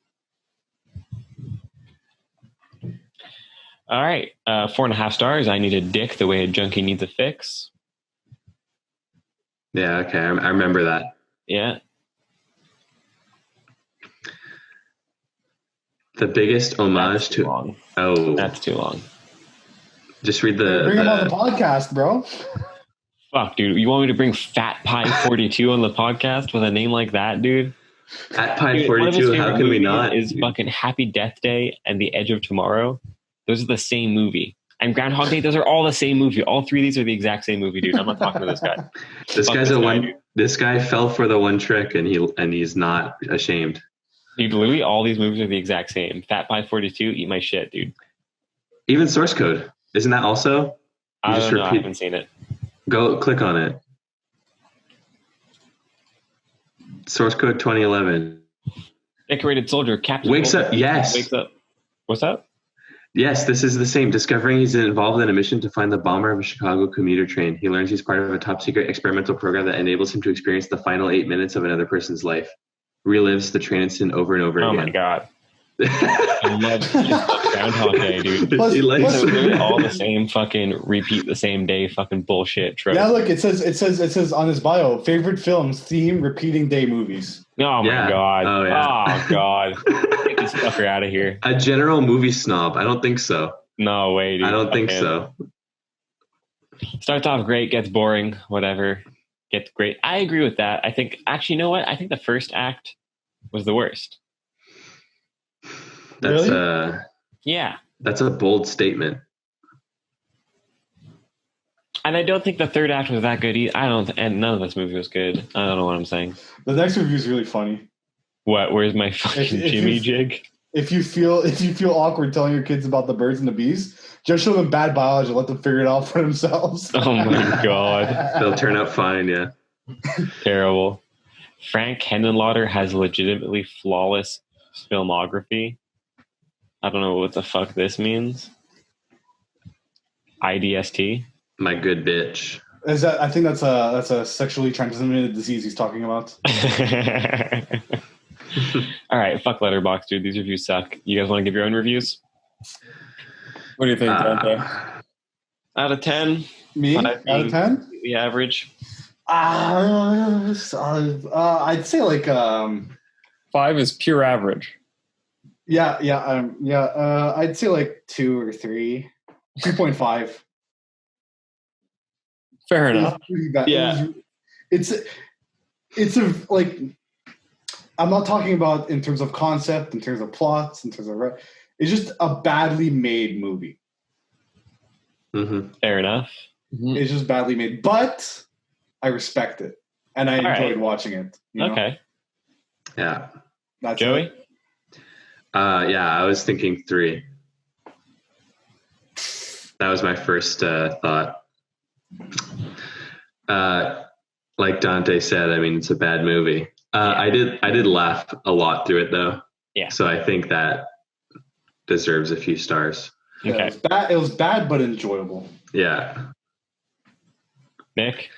All right. 4.5 stars. I need a dick the way a junkie needs a fix. Yeah, okay. I remember that. Yeah. The biggest homage to... long. Oh. That's too long. Just read the... Bring him on the podcast, bro. Fuck, dude. You want me to bring Fat Pie 42 on the podcast with a name like that, dude? Fat Pie 42, how can we not? Is fucking Happy Death Day and The Edge of Tomorrow. Those are the same movie. And Groundhog Day, those are all the same movie. All three of these are the exact same movie, dude. I'm not talking to this guy. This guy fell for the one trick and he's not ashamed. Dude, literally all these movies are the exact same. Fat Pie 42, eat my shit, dude. Even Source Code. Isn't that also? I don't know. I haven't seen it. Go click on it. Source Code 2011. Decorated soldier, Captain wakes up. Yes. Wakes up. What's up? Yes, this is the same. Discovering he's involved in a mission to find the bomber of a Chicago commuter train, he learns he's part of a top-secret experimental program that enables him to experience the final 8 minutes of another person's life. Relives the train incident over and over again. Oh my god. I love Groundhog Day, dude. Plus, all the same fucking repeat the same day fucking bullshit trope. Yeah, look, it says on his bio, favorite films, theme, repeating day movies. Oh my god. Oh yeah. Oh god. Get this fucker out of here. A general movie snob. I don't think so. No way, dude. I don't think so. Starts off great, gets boring, whatever. Gets great. I agree with that. I think, actually, you know what? I think the first act was the worst. That's really? Yeah. That's a bold statement. And I don't think the third act was that good either. And none of this movie was good. I don't know what I'm saying. The next review is really funny. What? Where's my fucking Jimmy jig? If you feel awkward telling your kids about the birds and the bees, just show them bad biology and let them figure it out for themselves. Oh my god. They'll turn out fine, yeah. Terrible. Frank Henenlotter has legitimately flawless filmography. I don't know what the fuck this means. IDST. My good bitch. I think that's a sexually transmitted disease he's talking about. All right, fuck Letterboxd, dude. These reviews suck. You guys want to give your own reviews? What do you think, Dante? Out of 10? Me? Out of 10? The average? I'd say like 5 is pure average. I'd say like 2 or 3, 2.5. Fair enough. Yeah, it's a like. I'm not talking about in terms of concept, in terms of plots, in terms of. It's just a badly made movie. Mm-hmm. Fair enough. Mm-hmm. It's just badly made, but I respect it, and I enjoyed watching it. Okay. Yeah. That's Joey? It. Yeah, I was thinking 3. That was my first thought. Like Dante said, I mean, it's a bad movie. I did laugh a lot through it though. Yeah. So I think that deserves a few stars. Okay. It was bad, but enjoyable. Yeah. Nick?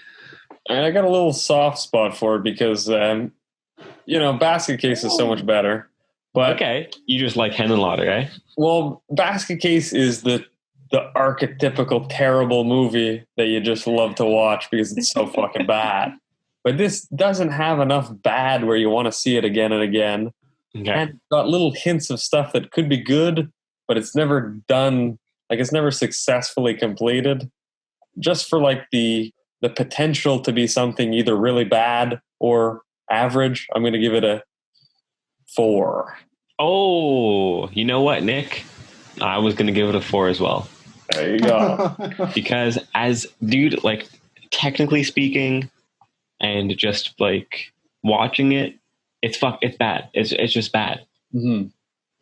I got a little soft spot for it because, Basket Case is so much better. But okay. You just like Henenlotter, eh? Well, Basket Case is the archetypical terrible movie that you just love to watch because it's so fucking bad. But this doesn't have enough bad where you want to see it again and again. Okay. And it's got little hints of stuff that could be good, but it's never done, like it's never successfully completed. Just for like the potential to be something either really bad or average, I'm going to give it a 4. Oh, you know what, Nick? I was going to give it a 4 as well. There you go. Because as dude, like technically speaking, and just like watching it, it's bad. It's just bad. Mm-hmm.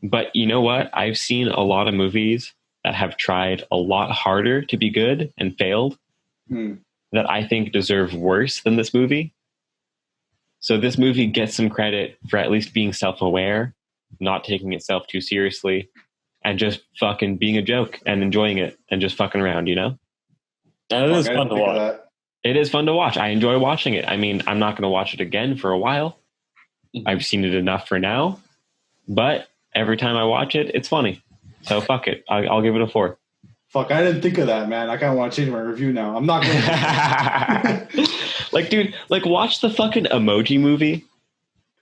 But you know what? I've seen a lot of movies that have tried a lot harder to be good and failed that I think deserve worse than this movie. So this movie gets some credit for at least being self-aware, not taking itself too seriously, and just fucking being a joke and enjoying it and just fucking around, you know? And it is fun to watch. It is fun to watch. I enjoy watching it. I mean, I'm not going to watch it again for a while. I've seen it enough for now. But every time I watch it, it's funny. So fuck it. I'll give it a 4. Fuck, I didn't think of that, man. I kind of want to change my review now. I'm not going to. Like, dude, like watch the fucking Emoji Movie.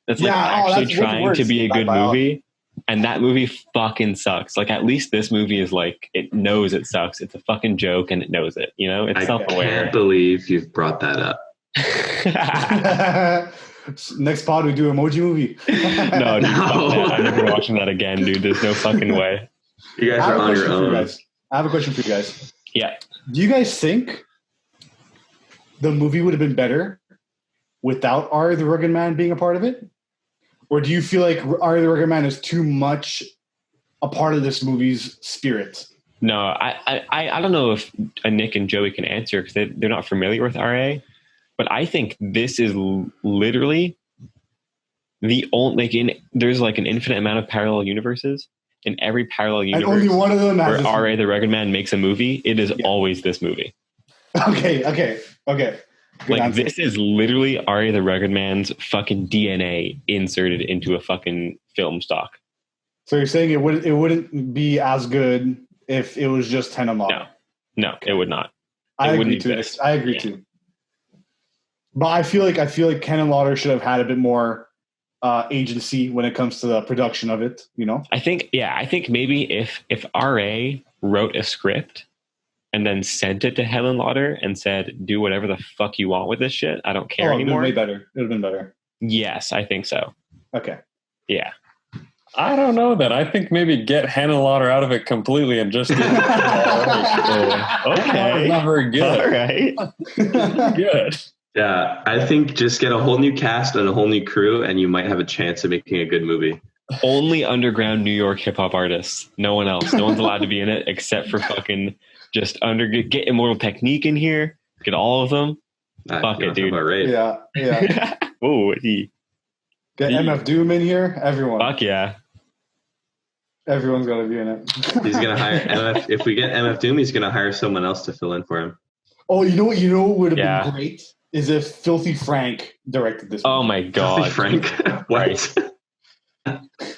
That's like actually trying to be a good movie. And that movie fucking sucks. Like, at least this movie is like, it knows it sucks. It's a fucking joke and it knows it. You know, it's self-aware. I can't believe you've brought that up. Next pod, we do Emoji Movie. No, dude, fuck that. I'm never watching that again, dude. There's no fucking way. You guys are on your own. I have a question for you guys. Yeah. Do you guys think the movie would have been better without Ari the Rugged Man being a part of it? Or do you feel like Ari the Rugged Man is too much a part of this movie's spirit? No, I don't know if Nick and Joey can answer because they're not familiar with RA, but I think this is literally the only, there's like an infinite amount of parallel universes. In every parallel universe, and only one of them where R.A. the Rugged Man makes a movie, it is always this movie. Okay. Good like, answer. This is literally R.A. the Rugged Man's fucking DNA inserted into a fucking film stock. So you're saying it wouldn't be as good if it was just Henenlotter? No, it would not. I agree too. But I feel like Henenlotter should have had a bit more agency when it comes to the production of it, you know? I think maybe if RA wrote a script and then sent it to Henenlotter and said, do whatever the fuck you want with this shit, I don't care anymore. It would have been better. Yes, I think so. Okay. Yeah. I don't know that. I think maybe get Henenlotter out of it completely and just do it. Okay. Not very good. All right. Good. Yeah, I think just get a whole new cast and a whole new crew, and you might have a chance of making a good movie. Only underground New York hip hop artists. No one else. No one's allowed to be in it except for fucking just get Immortal Technique in here. Get all of them. Fuck it, dude. Right. Yeah. Oh, get MF Doom in here. Everyone. Fuck yeah. Everyone's got to be in it. He's gonna hire MF. If we get MF Doom, he's gonna hire someone else to fill in for him. Oh, you know what would have been great is if Filthy Frank directed this movie. Oh my god, Filthy Frank. What?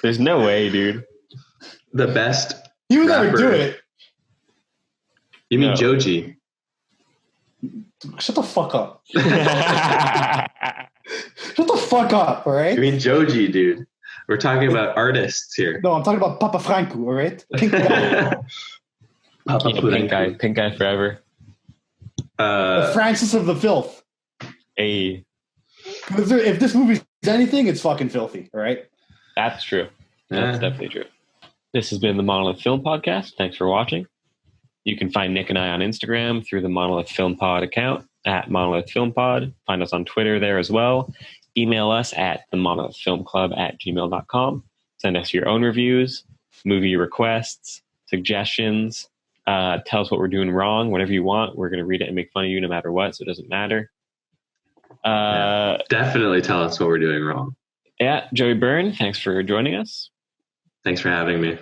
There's no way, dude. The best. He would never do it. You mean Joji? Shut the fuck up. Shut the fuck up, all right? You mean Joji, dude? We're talking about artists here. No, I'm talking about Papa Franco, all right? Pink guy. Pink guy forever. The Francis of the Filth. Hey. If this movie's anything, it's fucking filthy, all right? That's true. That's definitely true. This has been the Monolith Film Podcast. Thanks for watching. You can find Nick and I on Instagram through the Monolith Film Pod account at Monolith Film Pod. Find us on Twitter there as well. Email us at themonolithfilmclub@gmail.com. Send us your own reviews, movie requests, suggestions. Tell us what we're doing wrong, whatever you want. We're going to read it and make fun of you no matter what, so it doesn't matter. Definitely tell us what we're doing wrong. Yeah, Joey Byrne, thanks for joining us. Thanks for having me.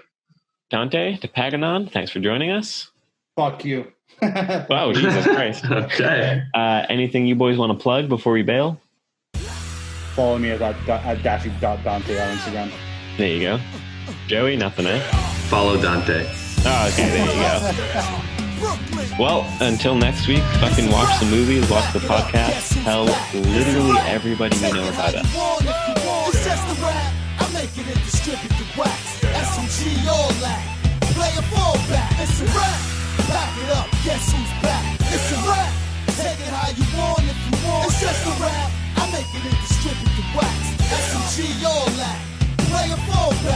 Dante DePaganon, thanks for joining us. Fuck you. Wow, Jesus Christ. Okay. Anything you boys want to plug before we bail? Follow me at daffy.dante on Instagram. There you go. Joey, nothing, eh? Follow Dante. Oh, okay, there you go. Well, until next week, fucking watch the movies, watch the podcast, tell literally everybody you know about us. It's just the rap. I make it and distribute the wax. SMG all that. Play a fallback. It's a rap. Back it up. Guess who's back? It's a rap. Take it how you want if you want. It's just a rap. I make it and distribute the wax. SMG all that. Play a fallback.